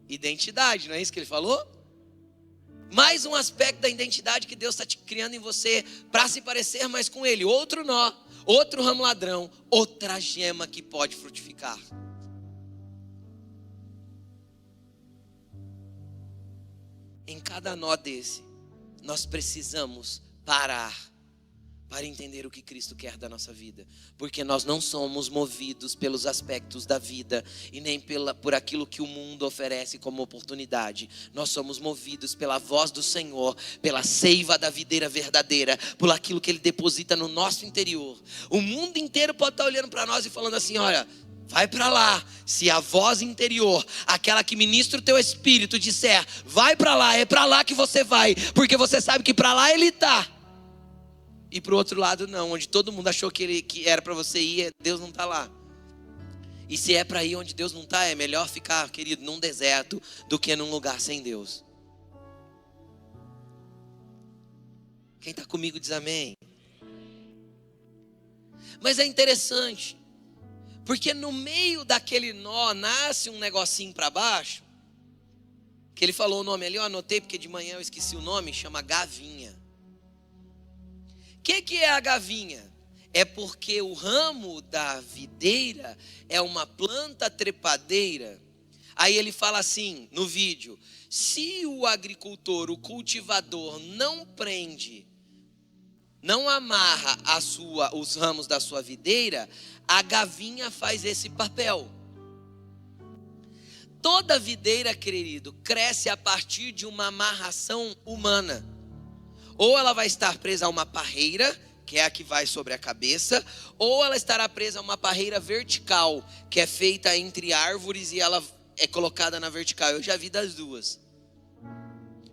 identidade, não é isso que ele falou? Mais um aspecto da identidade que Deus está criando em você para se parecer mais com Ele. Outro nó, outro ramo ladrão, outra gema que pode frutificar. Em cada nó desse, nós precisamos parar para entender o que Cristo quer da nossa vida. Porque nós não somos movidos pelos aspectos da vida e nem por aquilo que o mundo oferece como oportunidade. Nós somos movidos pela voz do Senhor, pela seiva da videira verdadeira, por aquilo que Ele deposita no nosso interior. O mundo inteiro pode estar olhando para nós e falando assim, olha, vai para lá. Se a voz interior, aquela que ministra o teu espírito, disser, vai para lá, é para lá que você vai, porque você sabe que para lá Ele está. E para o outro lado não, onde todo mundo achou que era para você ir, Deus não está lá. E se é para ir onde Deus não está, é melhor ficar, querido, num deserto do que num lugar sem Deus. Quem está comigo diz amém. Mas é interessante, porque no meio daquele nó nasce um negocinho para baixo, que ele falou o nome ali, eu anotei porque de manhã eu esqueci o nome, chama gavinha. O que é a gavinha? É porque o ramo da videira é uma planta trepadeira. Aí ele fala assim no vídeo, se o agricultor, o cultivador não prende, não amarra os ramos da sua videira, a gavinha faz esse papel. Toda videira, querido, cresce a partir de uma amarração humana. Ou ela vai estar presa a uma parreira, que é a que vai sobre a cabeça, ou ela estará presa a uma parreira vertical, que é feita entre árvores e ela é colocada na vertical. Eu já vi das duas.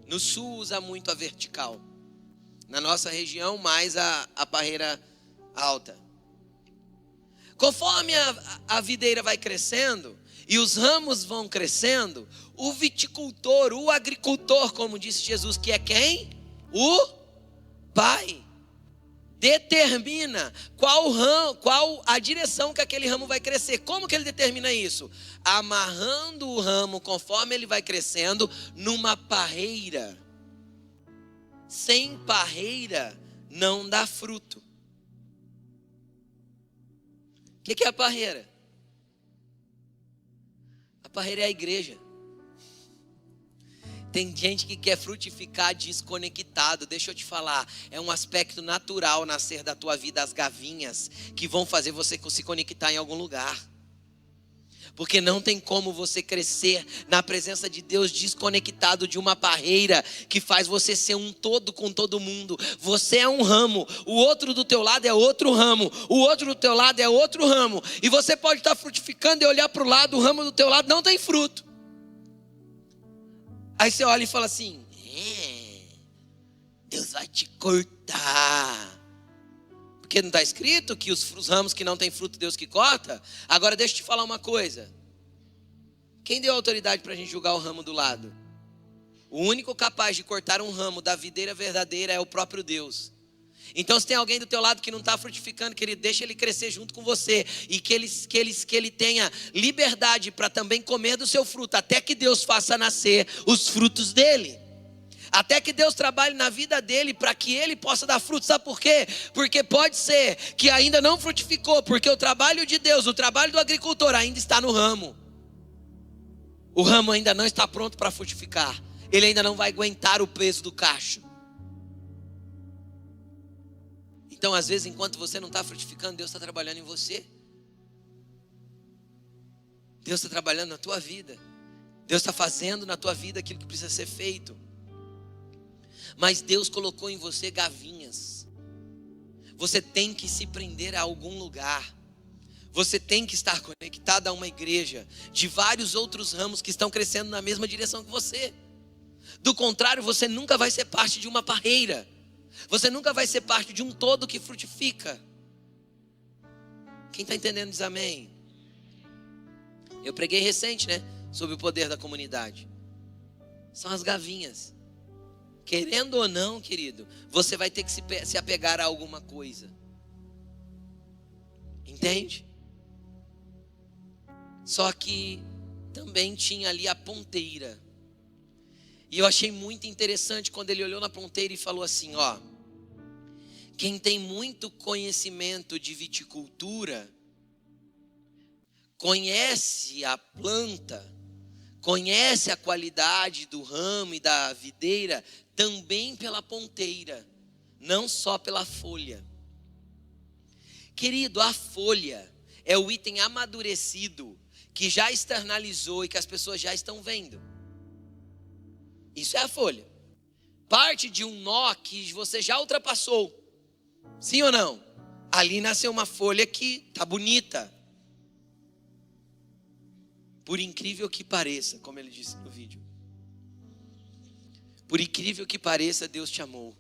No sul usa muito a vertical. Na nossa região, mais a parreira alta. Conforme a videira vai crescendo e os ramos vão crescendo, o viticultor, o agricultor, como disse Jesus, que é quem? O Pai determina qual a direção que aquele ramo vai crescer. Como que ele determina isso? Amarrando o ramo conforme ele vai crescendo numa parreira. Sem parreira não dá fruto. O que é a parreira? A parreira é a igreja. Tem gente que quer frutificar desconectado. Deixa eu te falar, é um aspecto natural nascer da tua vida as gavinhas que vão fazer você se conectar em algum lugar. Porque não tem como você crescer na presença de Deus desconectado de uma parreira que faz você ser um todo com todo mundo. Você é um ramo, o outro do teu lado é outro ramo, o outro do teu lado é outro ramo. E você pode estar frutificando e olhar para o lado, o ramo do teu lado não tem fruto. Aí você olha e fala assim, Deus vai te cortar. Porque não está escrito que os ramos que não têm fruto, Deus que corta? Agora deixa eu te falar uma coisa. Quem deu autoridade para a gente julgar o ramo do lado? O único capaz de cortar um ramo da videira verdadeira é o próprio Deus. Então se tem alguém do teu lado que não está frutificando, querido, deixa ele crescer junto com você. E que ele tenha liberdade para também comer do seu fruto. Até que Deus faça nascer os frutos dele. Até que Deus trabalhe na vida dele para que ele possa dar fruto. Sabe por quê? Porque pode ser que ainda não frutificou. Porque o trabalho de Deus, o trabalho do agricultor ainda está no ramo. O ramo ainda não está pronto para frutificar. Ele ainda não vai aguentar o peso do cacho. Então às vezes enquanto você não está frutificando, Deus está trabalhando em você. Deus está trabalhando na tua vida. Deus está fazendo na tua vida aquilo que precisa ser feito. Mas Deus colocou em você gavinhas. Você tem que se prender a algum lugar. Você tem que estar conectado a uma igreja de vários outros ramos que estão crescendo na mesma direção que você. Do contrário, você nunca vai ser parte de uma parreira. Você nunca vai ser parte de um todo que frutifica. Quem está entendendo diz amém. Eu preguei recente, sobre o poder da comunidade. São as gavinhas. Querendo ou não, querido, você vai ter que se apegar a alguma coisa. Entende? Só que também tinha ali a ponteira. E eu achei muito interessante quando ele olhou na ponteira e falou assim, quem tem muito conhecimento de viticultura, conhece a planta, conhece a qualidade do ramo e da videira, também pela ponteira, não só pela folha. Querido, a folha é o item amadurecido, que já externalizou e que as pessoas já estão vendo. Isso é a folha. Parte de um nó que você já ultrapassou. Sim ou não? Ali nasceu uma folha que está bonita. Por incrível que pareça, como ele disse no vídeo. Por incrível que pareça, Deus te amou.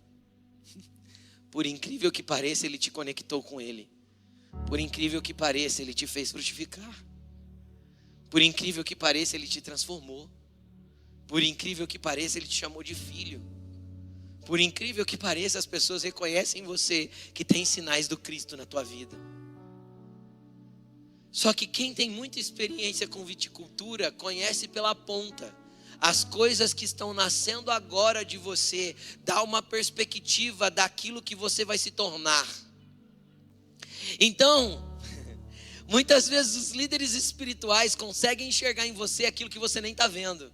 Por incrível que pareça, Ele te conectou com Ele. Por incrível que pareça, Ele te fez frutificar. Por incrível que pareça, Ele te transformou. Por incrível que pareça, Ele te chamou de filho. Por incrível que pareça, as pessoas reconhecem em você que tem sinais do Cristo na tua vida. Só que quem tem muita experiência com viticultura, conhece pela ponta. As coisas que estão nascendo agora de você, dá uma perspectiva daquilo que você vai se tornar. Então, muitas vezes os líderes espirituais conseguem enxergar em você aquilo que você nem está vendo.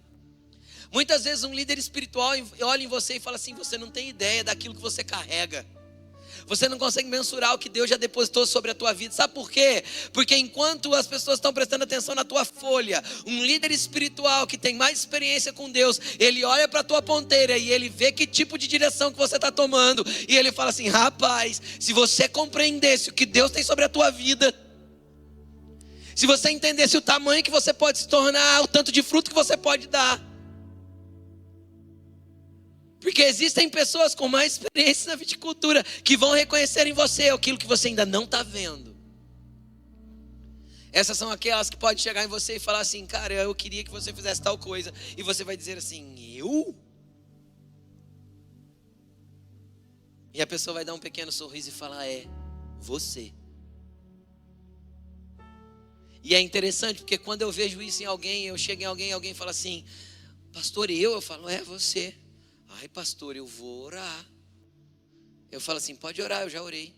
Muitas vezes um líder espiritual olha em você e fala assim, você não tem ideia daquilo que você carrega. Você não consegue mensurar o que Deus já depositou sobre a tua vida. Sabe por quê? Porque enquanto as pessoas estão prestando atenção na tua folha, um líder espiritual que tem mais experiência com Deus, ele olha para a tua ponteira e ele vê que tipo de direção que você está tomando. E ele fala assim, rapaz, se você compreendesse o que Deus tem sobre a tua vida, se você entendesse o tamanho que você pode se tornar, o tanto de fruto que você pode dar. Porque existem pessoas com mais experiência na viticultura que vão reconhecer em você aquilo que você ainda não está vendo. Essas são aquelas que podem chegar em você e falar assim, cara, eu queria que você fizesse tal coisa. E você vai dizer assim, eu? E a pessoa vai dar um pequeno sorriso e falar, você. E é interessante porque quando eu vejo isso em alguém, eu chego em alguém fala assim, pastor, eu falo, você. Ai, pastor, eu vou orar. Eu falo assim, pode orar, eu já orei.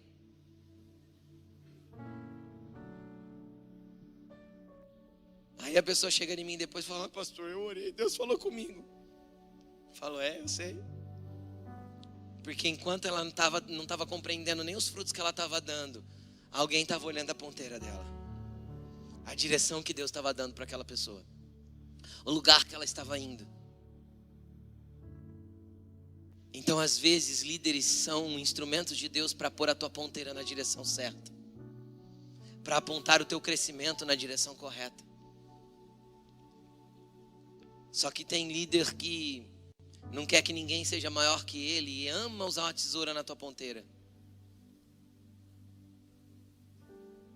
Aí a pessoa chega em mim depois e fala, pastor, eu orei, Deus falou comigo. Eu falo, eu sei. Porque enquanto ela não estava compreendendo nem os frutos que ela estava dando, alguém estava olhando a ponteira dela. A direção que Deus estava dando para aquela pessoa. O lugar que ela estava indo. Então, às vezes, líderes são instrumentos de Deus para pôr a tua ponteira na direção certa. Para apontar o teu crescimento na direção correta. Só que tem líder que não quer que ninguém seja maior que ele e ama usar uma tesoura na tua ponteira.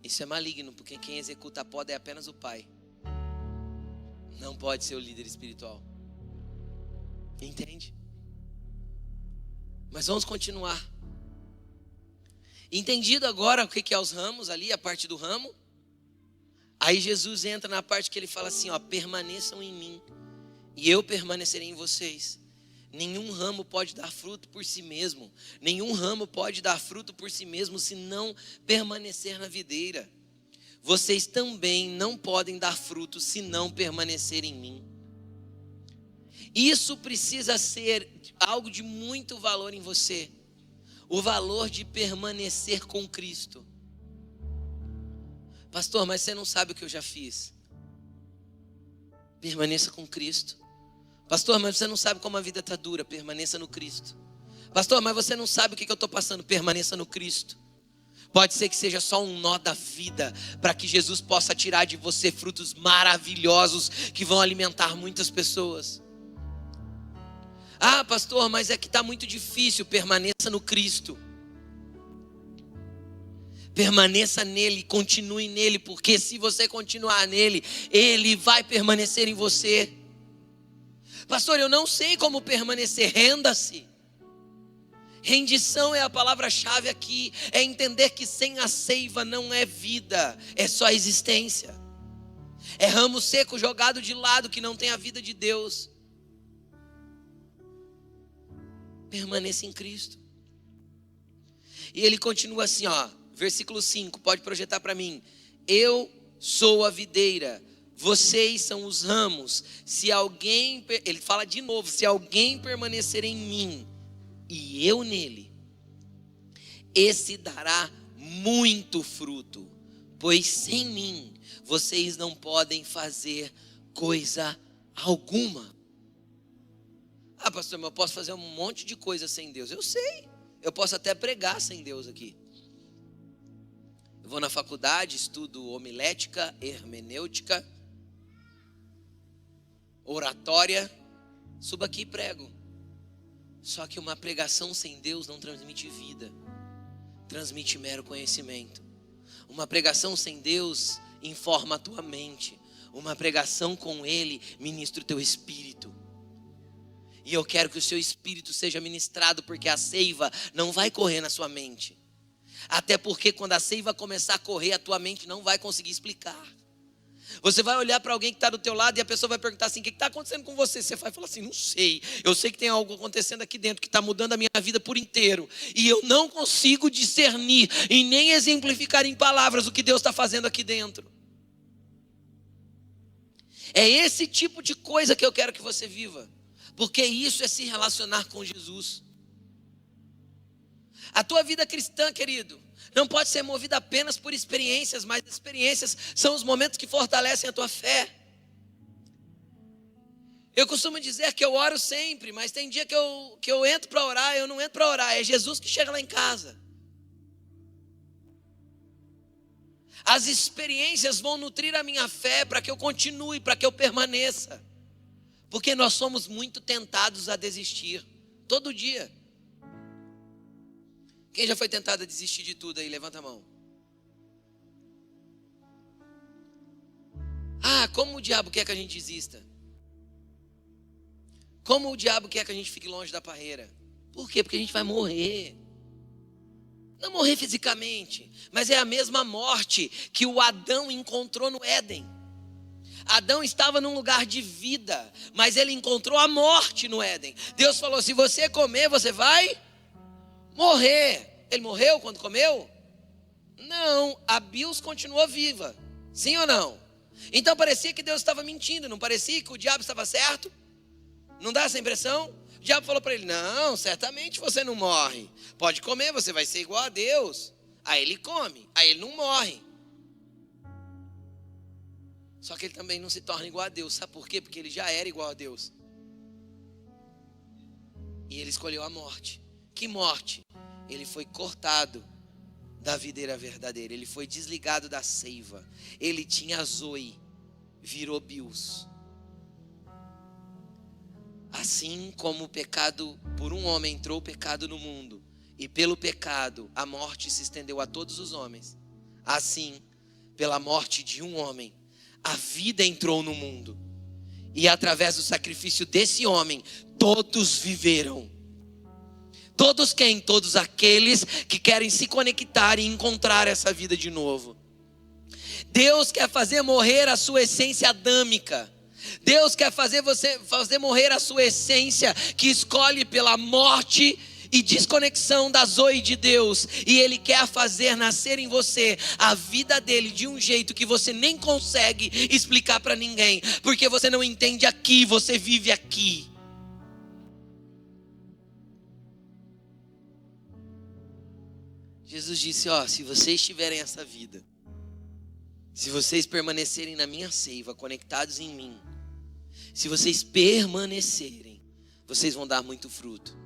Isso é maligno, porque quem executa a poda é apenas o pai. Não pode ser o líder espiritual. Entende? Mas vamos continuar. Entendido agora o que é os ramos ali, a parte do ramo. Aí Jesus entra na parte que ele fala assim, ó, permaneçam em mim e eu permanecerei em vocês. Nenhum ramo pode dar fruto por si mesmo. Nenhum ramo pode dar fruto por si mesmo se não permanecer na videira. Vocês também não podem dar fruto se não permanecer em mim. Isso precisa ser algo de muito valor em você. O valor de permanecer com Cristo. Pastor, mas você não sabe o que eu já fiz. Permaneça com Cristo. Pastor, mas você não sabe como a vida está dura. Permaneça no Cristo. Pastor, mas você não sabe o que eu estou passando. Permaneça no Cristo. Pode ser que seja só um nó da vida, para que Jesus possa tirar de você frutos maravilhosos que vão alimentar muitas pessoas. Ah, pastor, mas é que está muito difícil. Permaneça no Cristo. Permaneça nele, continue nele, porque se você continuar nele, ele vai permanecer em você. Pastor, eu não sei como permanecer. Renda-se. Rendição é a palavra-chave aqui. É entender que sem a seiva não é vida, é só existência. É ramo seco jogado de lado que não tem a vida de Deus. Permaneça em Cristo. E ele continua assim, ó, versículo 5, pode projetar para mim. Eu sou a videira, vocês são os ramos. Se alguém, ele fala de novo, se alguém permanecer em mim e eu nele, esse dará muito fruto, pois sem mim vocês não podem fazer coisa alguma. Ah, pastor, mas eu posso fazer um monte de coisa sem Deus. Eu sei, eu posso até pregar sem Deus aqui. Eu vou na faculdade, estudo homilética, hermenêutica, oratória, subo aqui e prego. Só que uma pregação sem Deus não transmite vida, transmite mero conhecimento. Uma pregação sem Deus informa a tua mente. Uma pregação com Ele ministra o teu espírito. E eu quero que o seu espírito seja ministrado, porque a seiva não vai correr na sua mente. Até porque quando a seiva começar a correr, a tua mente não vai conseguir explicar. Você vai olhar para alguém que está do teu lado e a pessoa vai perguntar assim, o que está acontecendo com você? Você vai falar assim, não sei. Eu sei que tem algo acontecendo aqui dentro que está mudando a minha vida por inteiro. E eu não consigo discernir e nem exemplificar em palavras o que Deus está fazendo aqui dentro. É esse tipo de coisa que eu quero que você viva. Porque isso é se relacionar com Jesus. A tua vida cristã, querido, não pode ser movida apenas por experiências, mas experiências são os momentos que fortalecem a tua fé. Eu costumo dizer que eu oro sempre, mas tem dia que eu entro para orar, eu não entro para orar, é Jesus que chega lá em casa. As experiências vão nutrir a minha fé para que eu continue, para que eu permaneça. Porque nós somos muito tentados a desistir, todo dia. Quem já foi tentado a desistir de tudo aí? Levanta a mão. Ah, como o diabo quer que a gente desista? Como o diabo quer que a gente fique longe da parreira? Por quê? Porque a gente vai morrer. Não morrer fisicamente, mas é a mesma morte que o Adão encontrou no Éden. Adão estava num lugar de vida, mas ele encontrou a morte no Éden. Deus falou, se você comer, você vai morrer. Ele morreu quando comeu? Não, a Bios continuou viva. Sim ou não? Então parecia que Deus estava mentindo, não parecia que o diabo estava certo? Não dá essa impressão? O diabo falou para ele, não, certamente você não morre. Pode comer, você vai ser igual a Deus. Aí ele come, aí ele não morre. Só que ele também não se torna igual a Deus. Sabe por quê? Porque ele já era igual a Deus. E ele escolheu a morte. Que morte? Ele foi cortado da videira verdadeira. Ele foi desligado da seiva. Ele tinha Zoe, virou Bios. Assim como o pecado por um homem entrou o pecado no mundo, e pelo pecado a morte se estendeu a todos os homens, assim, pela morte de um homem, a vida entrou no mundo. E através do sacrifício desse homem, todos viveram. Todos quem? Todos aqueles que querem se conectar e encontrar essa vida de novo. Deus quer fazer morrer a sua essência adâmica. Deus quer fazer morrer a sua essência que escolhe pela morte e desconexão da zoe de Deus. E Ele quer fazer nascer em você a vida dele de um jeito que você nem consegue explicar para ninguém. Porque você não entende aqui, você vive aqui. Jesus disse, se vocês tiverem essa vida, se vocês permanecerem na minha seiva, conectados em mim, se vocês permanecerem, vocês vão dar muito fruto.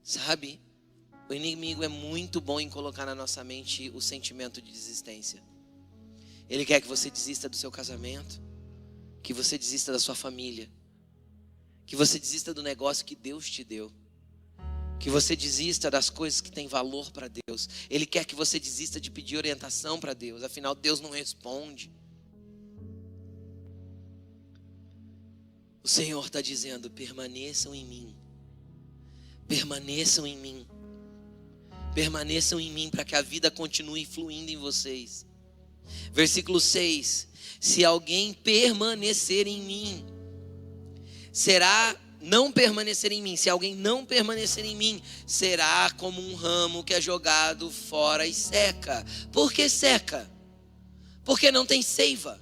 Sabe, o inimigo é muito bom em colocar na nossa mente o sentimento de desistência. Ele quer que você desista do seu casamento, que você desista da sua família, que você desista do negócio que Deus te deu, que você desista das coisas que têm valor para Deus. Ele quer que você desista de pedir orientação para Deus, afinal Deus não responde. O Senhor está dizendo, permaneçam em mim. Permaneçam em mim. Permaneçam em mim para que a vida continue fluindo em vocês. Versículo 6. Se alguém permanecer em mim, não permanecer em mim. Se alguém não permanecer em mim, será como um ramo que é jogado fora e seca. Por que seca? Porque não tem seiva.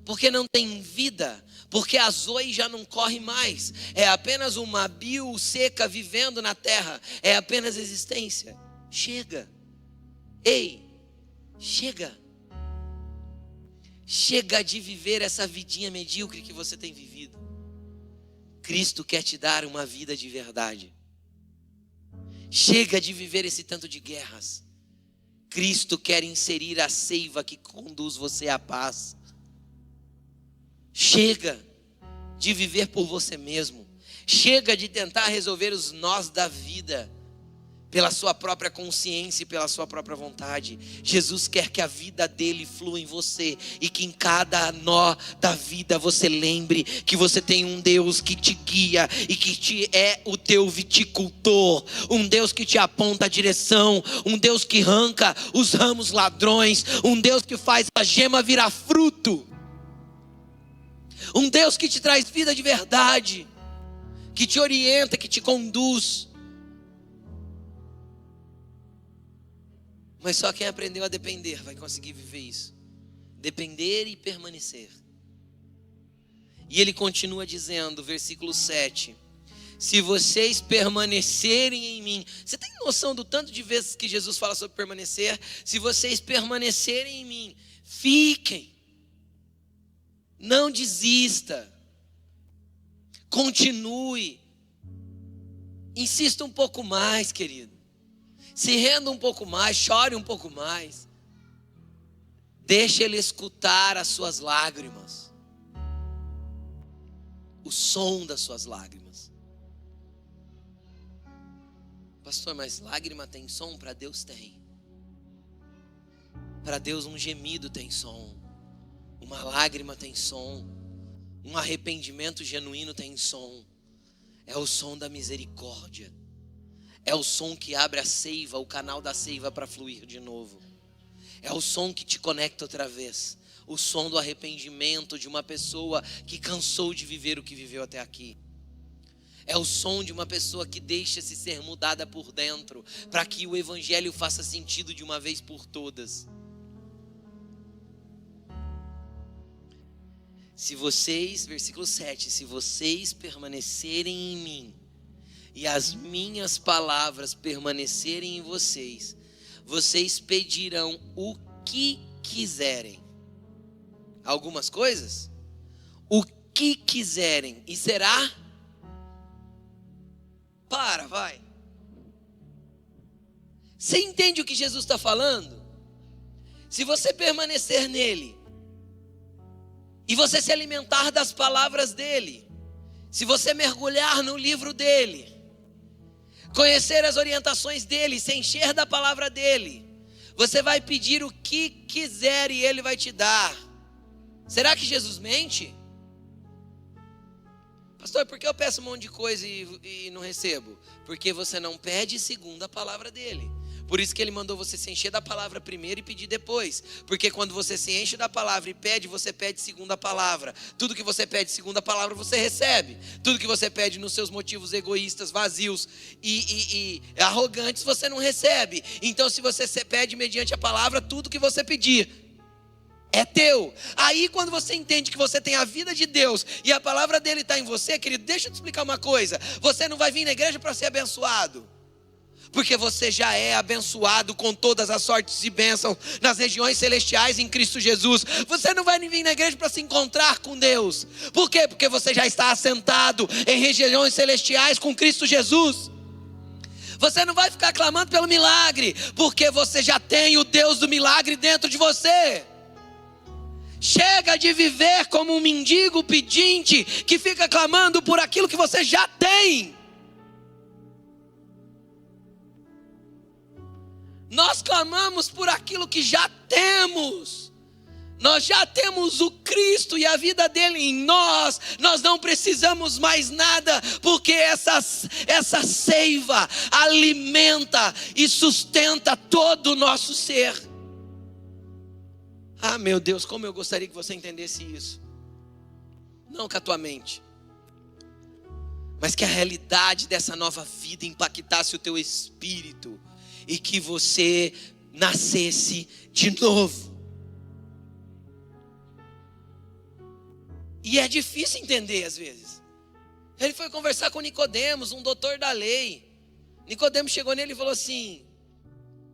Porque não tem vida. Porque a zoe já não corre mais. É apenas uma bio seca vivendo na terra. É apenas existência. Chega. Ei, chega. Chega de viver essa vidinha medíocre que você tem vivido. Cristo quer te dar uma vida de verdade. Chega de viver esse tanto de guerras. Cristo quer inserir a seiva que conduz você à paz. Chega de viver por você mesmo. Chega de tentar resolver os nós da vida pela sua própria consciência e pela sua própria vontade. Jesus quer que a vida dele flua em você e que em cada nó da vida você lembre que você tem um Deus que te guia e que é o teu viticultor, um Deus que te aponta a direção, um Deus que arranca os ramos ladrões, um Deus que faz a gema virar fruto, um Deus que te traz vida de verdade, que te orienta, que te conduz. Mas só quem aprendeu a depender vai conseguir viver isso. Depender e permanecer. E ele continua dizendo, versículo 7. Se vocês permanecerem em mim. Você tem noção do tanto de vezes que Jesus fala sobre permanecer? Se vocês permanecerem em mim, fiquem. Não desista. Continue. Insista um pouco mais, querido. Se renda um pouco mais, chore um pouco mais. Deixe Ele escutar as suas lágrimas. O som das suas lágrimas. Pastor, mas lágrima tem som? Para Deus tem. Para Deus um gemido tem som. Uma lágrima tem som. Um arrependimento genuíno tem som. É o som da misericórdia. É o som que abre a seiva, o canal da seiva para fluir de novo. É o som que te conecta outra vez. O som do arrependimento de uma pessoa que cansou de viver o que viveu até aqui. É o som de uma pessoa que deixa-se ser mudada por dentro, para que o evangelho faça sentido de uma vez por todas. Se vocês, versículo 7, se vocês permanecerem em mim, e as minhas palavras permanecerem em vocês, vocês pedirão o que quiserem. Algumas coisas? O que quiserem. E será? Vai. Você entende o que Jesus está falando? Se você permanecer nele, e você se alimentar das palavras dele, se você mergulhar no livro dele, conhecer as orientações dele, se encher da palavra dele, você vai pedir o que quiser e ele vai te dar. Será que Jesus mente? Pastor, por que eu peço um monte de coisa e não recebo? Porque você não pede segundo a palavra dele. Por isso que ele mandou você se encher da palavra primeiro e pedir depois. Porque quando você se enche da palavra e pede, você pede segundo a palavra. Tudo que você pede segundo a palavra, você recebe. Tudo que você pede nos seus motivos egoístas, vazios e arrogantes, você não recebe. Então, se você pede mediante a palavra, tudo que você pedir é teu. Aí quando você entende que você tem a vida de Deus e a palavra dele está em você, querido, deixa eu te explicar uma coisa. Você não vai vir na igreja para ser abençoado, porque você já é abençoado com todas as sortes de bênçãos nas regiões celestiais em Cristo Jesus. Você não vai vir na igreja para se encontrar com Deus. Por quê? Porque você já está assentado em regiões celestiais com Cristo Jesus. Você não vai ficar clamando pelo milagre, porque você já tem o Deus do milagre dentro de você. Chega de viver como um mendigo pedinte que fica clamando por aquilo que você já tem. Nós clamamos por aquilo que já temos. Nós já temos o Cristo e a vida dele em nós. Nós não precisamos mais nada, porque essa seiva alimenta e sustenta todo o nosso ser. Ah, meu Deus, como eu gostaria que você entendesse isso. Não com a tua mente, mas que a realidade dessa nova vida impactasse o teu espírito e que você nascesse de novo. E é difícil entender às vezes. Ele foi conversar com Nicodemos, um doutor da lei. Nicodemos chegou nele e falou assim: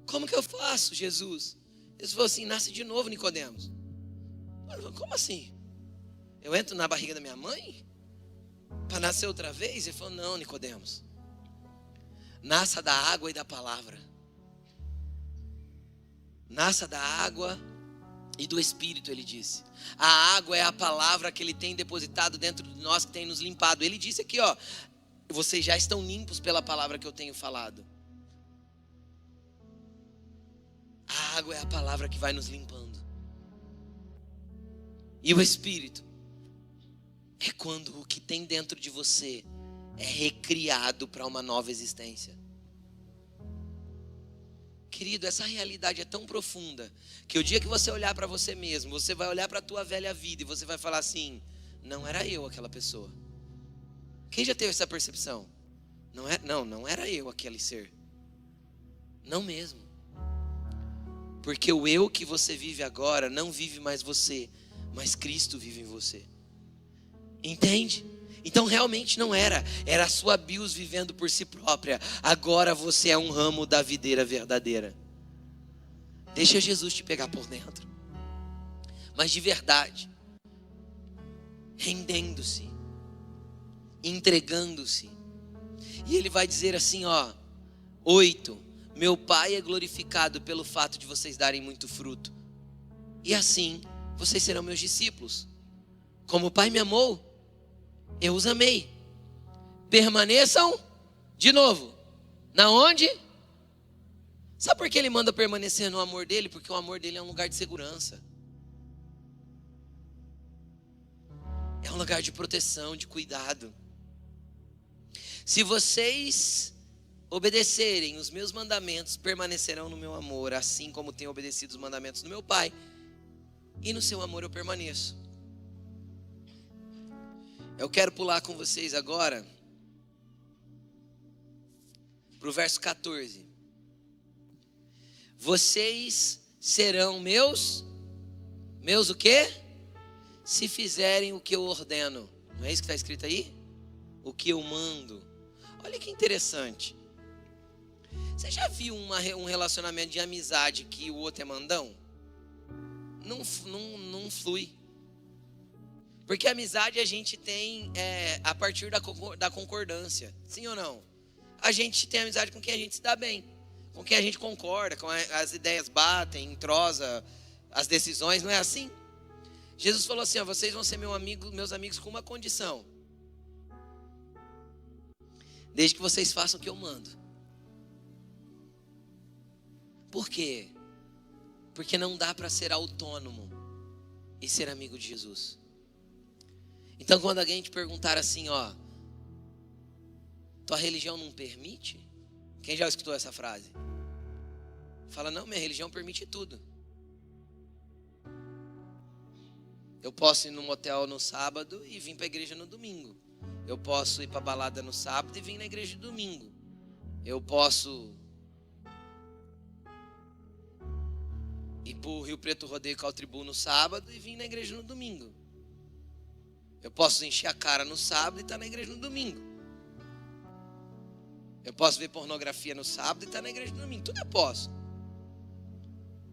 como que eu faço, Jesus? Jesus falou assim: nasce de novo, Nicodemos. Como assim? Eu entro na barriga da minha mãe para nascer outra vez? Ele falou: não, Nicodemos, nasça da água e da palavra. Nasça da água e do Espírito, ele disse. A água é a palavra que ele tem depositado dentro de nós, que tem nos limpado. Ele disse aqui, ó: vocês já estão limpos pela palavra que eu tenho falado. A água é a palavra que vai nos limpando. E o Espírito é quando o que tem dentro de você é recriado para uma nova existência. Querido, essa realidade é tão profunda que o dia que você olhar para você mesmo, você vai olhar para a tua velha vida e você vai falar assim: não era eu aquela pessoa. Quem já teve essa percepção? Não era eu aquele ser. Não mesmo. Porque o eu que você vive agora não vive mais você, mas Cristo vive em você. Entende? Então realmente não era a sua bios vivendo por si própria. Agora você é um ramo da videira verdadeira. Deixa Jesus te pegar por dentro, mas de verdade, rendendo-se, entregando-se. E ele vai dizer assim, ó, 8: meu Pai é glorificado pelo fato de vocês darem muito fruto, e assim vocês serão meus discípulos. Como o Pai me amou, eu os amei. Permaneçam, de novo, na onde? Sabe por que ele manda permanecer no amor dele? Porque o amor dele é um lugar de segurança. É um lugar de proteção, de cuidado. Se vocês obedecerem os meus mandamentos, permanecerão no meu amor, assim como tenho obedecido os mandamentos do meu Pai, e no seu amor eu permaneço. Eu quero pular com vocês agora para o verso 14. Vocês serão meus o quê? Se fizerem o que eu ordeno. Não é isso que está escrito aí? O que eu mando. Olha que interessante. Você já viu um relacionamento de amizade que o outro é mandão? Não flui. Porque a amizade a gente tem a partir da concordância. Sim ou não? A gente tem amizade com quem a gente se dá bem, com quem a gente concorda, com as ideias batem, entrosa, as decisões, não é assim? Jesus falou assim, ó, vocês vão ser meus amigos com uma condição. Desde que vocês façam o que eu mando. Por quê? Porque não dá para ser autônomo e ser amigo de Jesus. Então quando alguém te perguntar assim, ó, tua religião não permite? Quem já escutou essa frase? Fala, não, minha religião permite tudo. Eu posso ir no motel no sábado e vir para a igreja no domingo. Eu posso ir para a balada no sábado e vir na igreja no domingo. Eu posso ir para o Rio Preto Rodeio Caltribu no sábado e vir na igreja no domingo. Eu posso encher a cara no sábado e estar na igreja no domingo. Eu posso ver pornografia no sábado e estar na igreja no domingo. Tudo eu posso.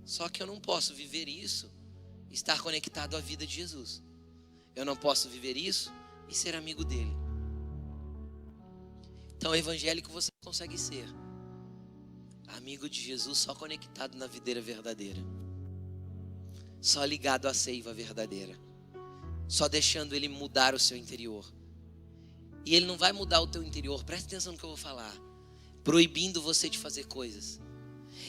Só que eu não posso viver isso e estar conectado à vida de Jesus. Eu não posso viver isso e ser amigo dele. Então evangélico você consegue ser amigo de Jesus só conectado na videira verdadeira, só ligado à seiva verdadeira, só deixando ele mudar o seu interior. E ele não vai mudar o teu interior, presta atenção no que eu vou falar, proibindo você de fazer coisas.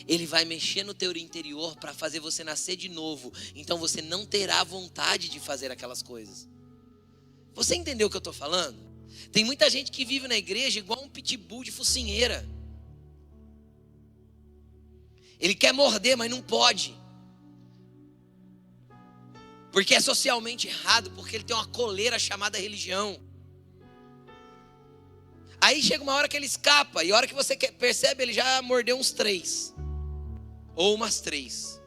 Ele vai mexer no teu interior para fazer você nascer de novo. Então você não terá vontade de fazer aquelas coisas. Você entendeu o que eu estou falando? Tem muita gente que vive na igreja igual um pitbull de focinheira. Ele quer morder, mas não pode. Porque é socialmente errado, porque ele tem uma coleira chamada religião. Aí chega uma hora que ele escapa, e a hora que você percebe, ele já mordeu uns 3. Ou umas 3.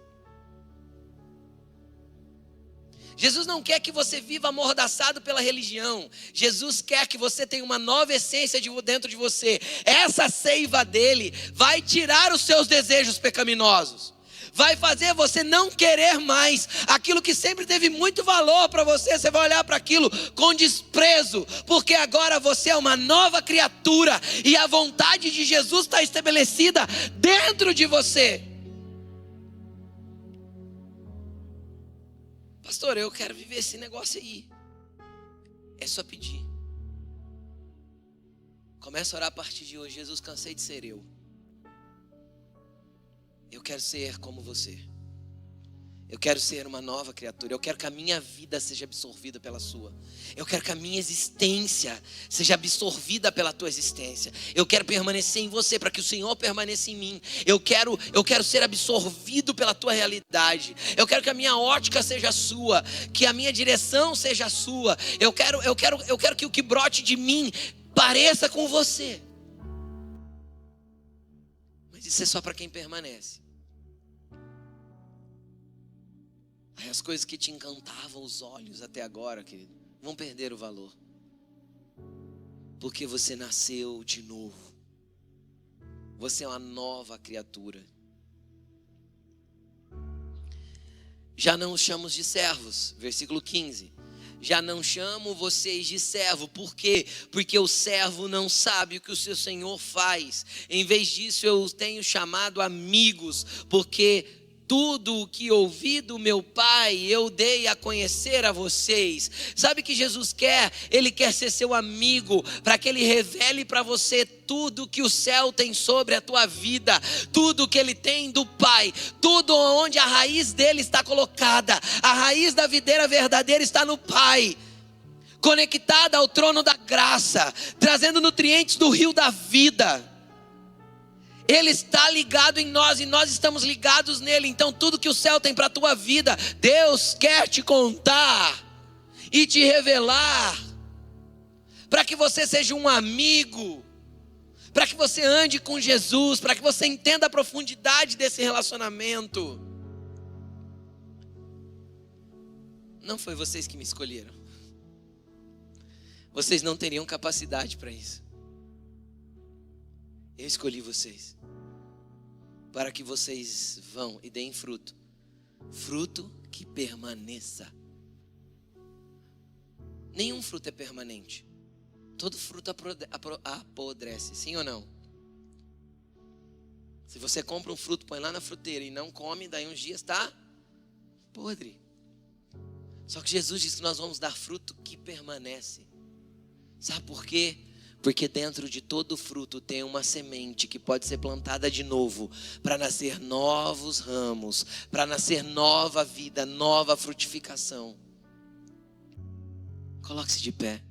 Jesus não quer que você viva amordaçado pela religião. Jesus quer que você tenha uma nova essência dentro de você. Essa seiva dele vai tirar os seus desejos pecaminosos. Vai fazer você não querer mais aquilo que sempre teve muito valor para você. Você vai olhar para aquilo com desprezo, porque agora você é uma nova criatura e a vontade de Jesus está estabelecida dentro de você. Pastor, eu quero viver esse negócio aí. É só pedir. Começa a orar a partir de hoje. Jesus, cansei de ser eu. Eu quero ser como você. Eu quero ser uma nova criatura. Eu quero que a minha vida seja absorvida pela sua. Eu quero que a minha existência seja absorvida pela tua existência. Eu quero permanecer em você para que o Senhor permaneça em mim. Eu quero ser absorvido pela tua realidade. Eu quero que a minha ótica seja sua, que a minha direção seja sua. Eu quero que o que brote de mim pareça com você. Mas isso é só para quem permanece. Aí as coisas que te encantavam os olhos até agora, querido, vão perder o valor. Porque você nasceu de novo. Você é uma nova criatura. Já não os chamo de servos, versículo 15. Já não chamo vocês de servo. Por quê? Porque o servo não sabe o que o seu senhor faz. Em vez disso eu os tenho chamado amigos, porque tudo o que ouvi do meu Pai, eu dei a conhecer a vocês. Sabe o que Jesus quer? Ele quer ser seu amigo, para que Ele revele para você tudo que o céu tem sobre a tua vida, tudo que Ele tem do Pai, tudo onde a raiz dele está colocada. A raiz da videira verdadeira está no Pai, conectada ao trono da graça, trazendo nutrientes do rio da vida. Ele está ligado em nós e nós estamos ligados nele. Então tudo que o céu tem para a tua vida, Deus quer te contar e te revelar, para que você seja um amigo, para que você ande com Jesus, para que você entenda a profundidade desse relacionamento. Não foi vocês que me escolheram. Vocês não teriam capacidade para isso. Eu escolhi vocês para que vocês vão e deem fruto, fruto que permaneça. Nenhum fruto é permanente. Todo fruto apodrece, sim ou não? Se você compra um fruto, põe lá na fruteira e não come, daí uns dias está podre. Só que Jesus diz que nós vamos dar fruto que permanece. Sabe por quê? Porque dentro de todo fruto tem uma semente que pode ser plantada de novo, para nascer novos ramos, para nascer nova vida, nova frutificação. Coloque-se de pé.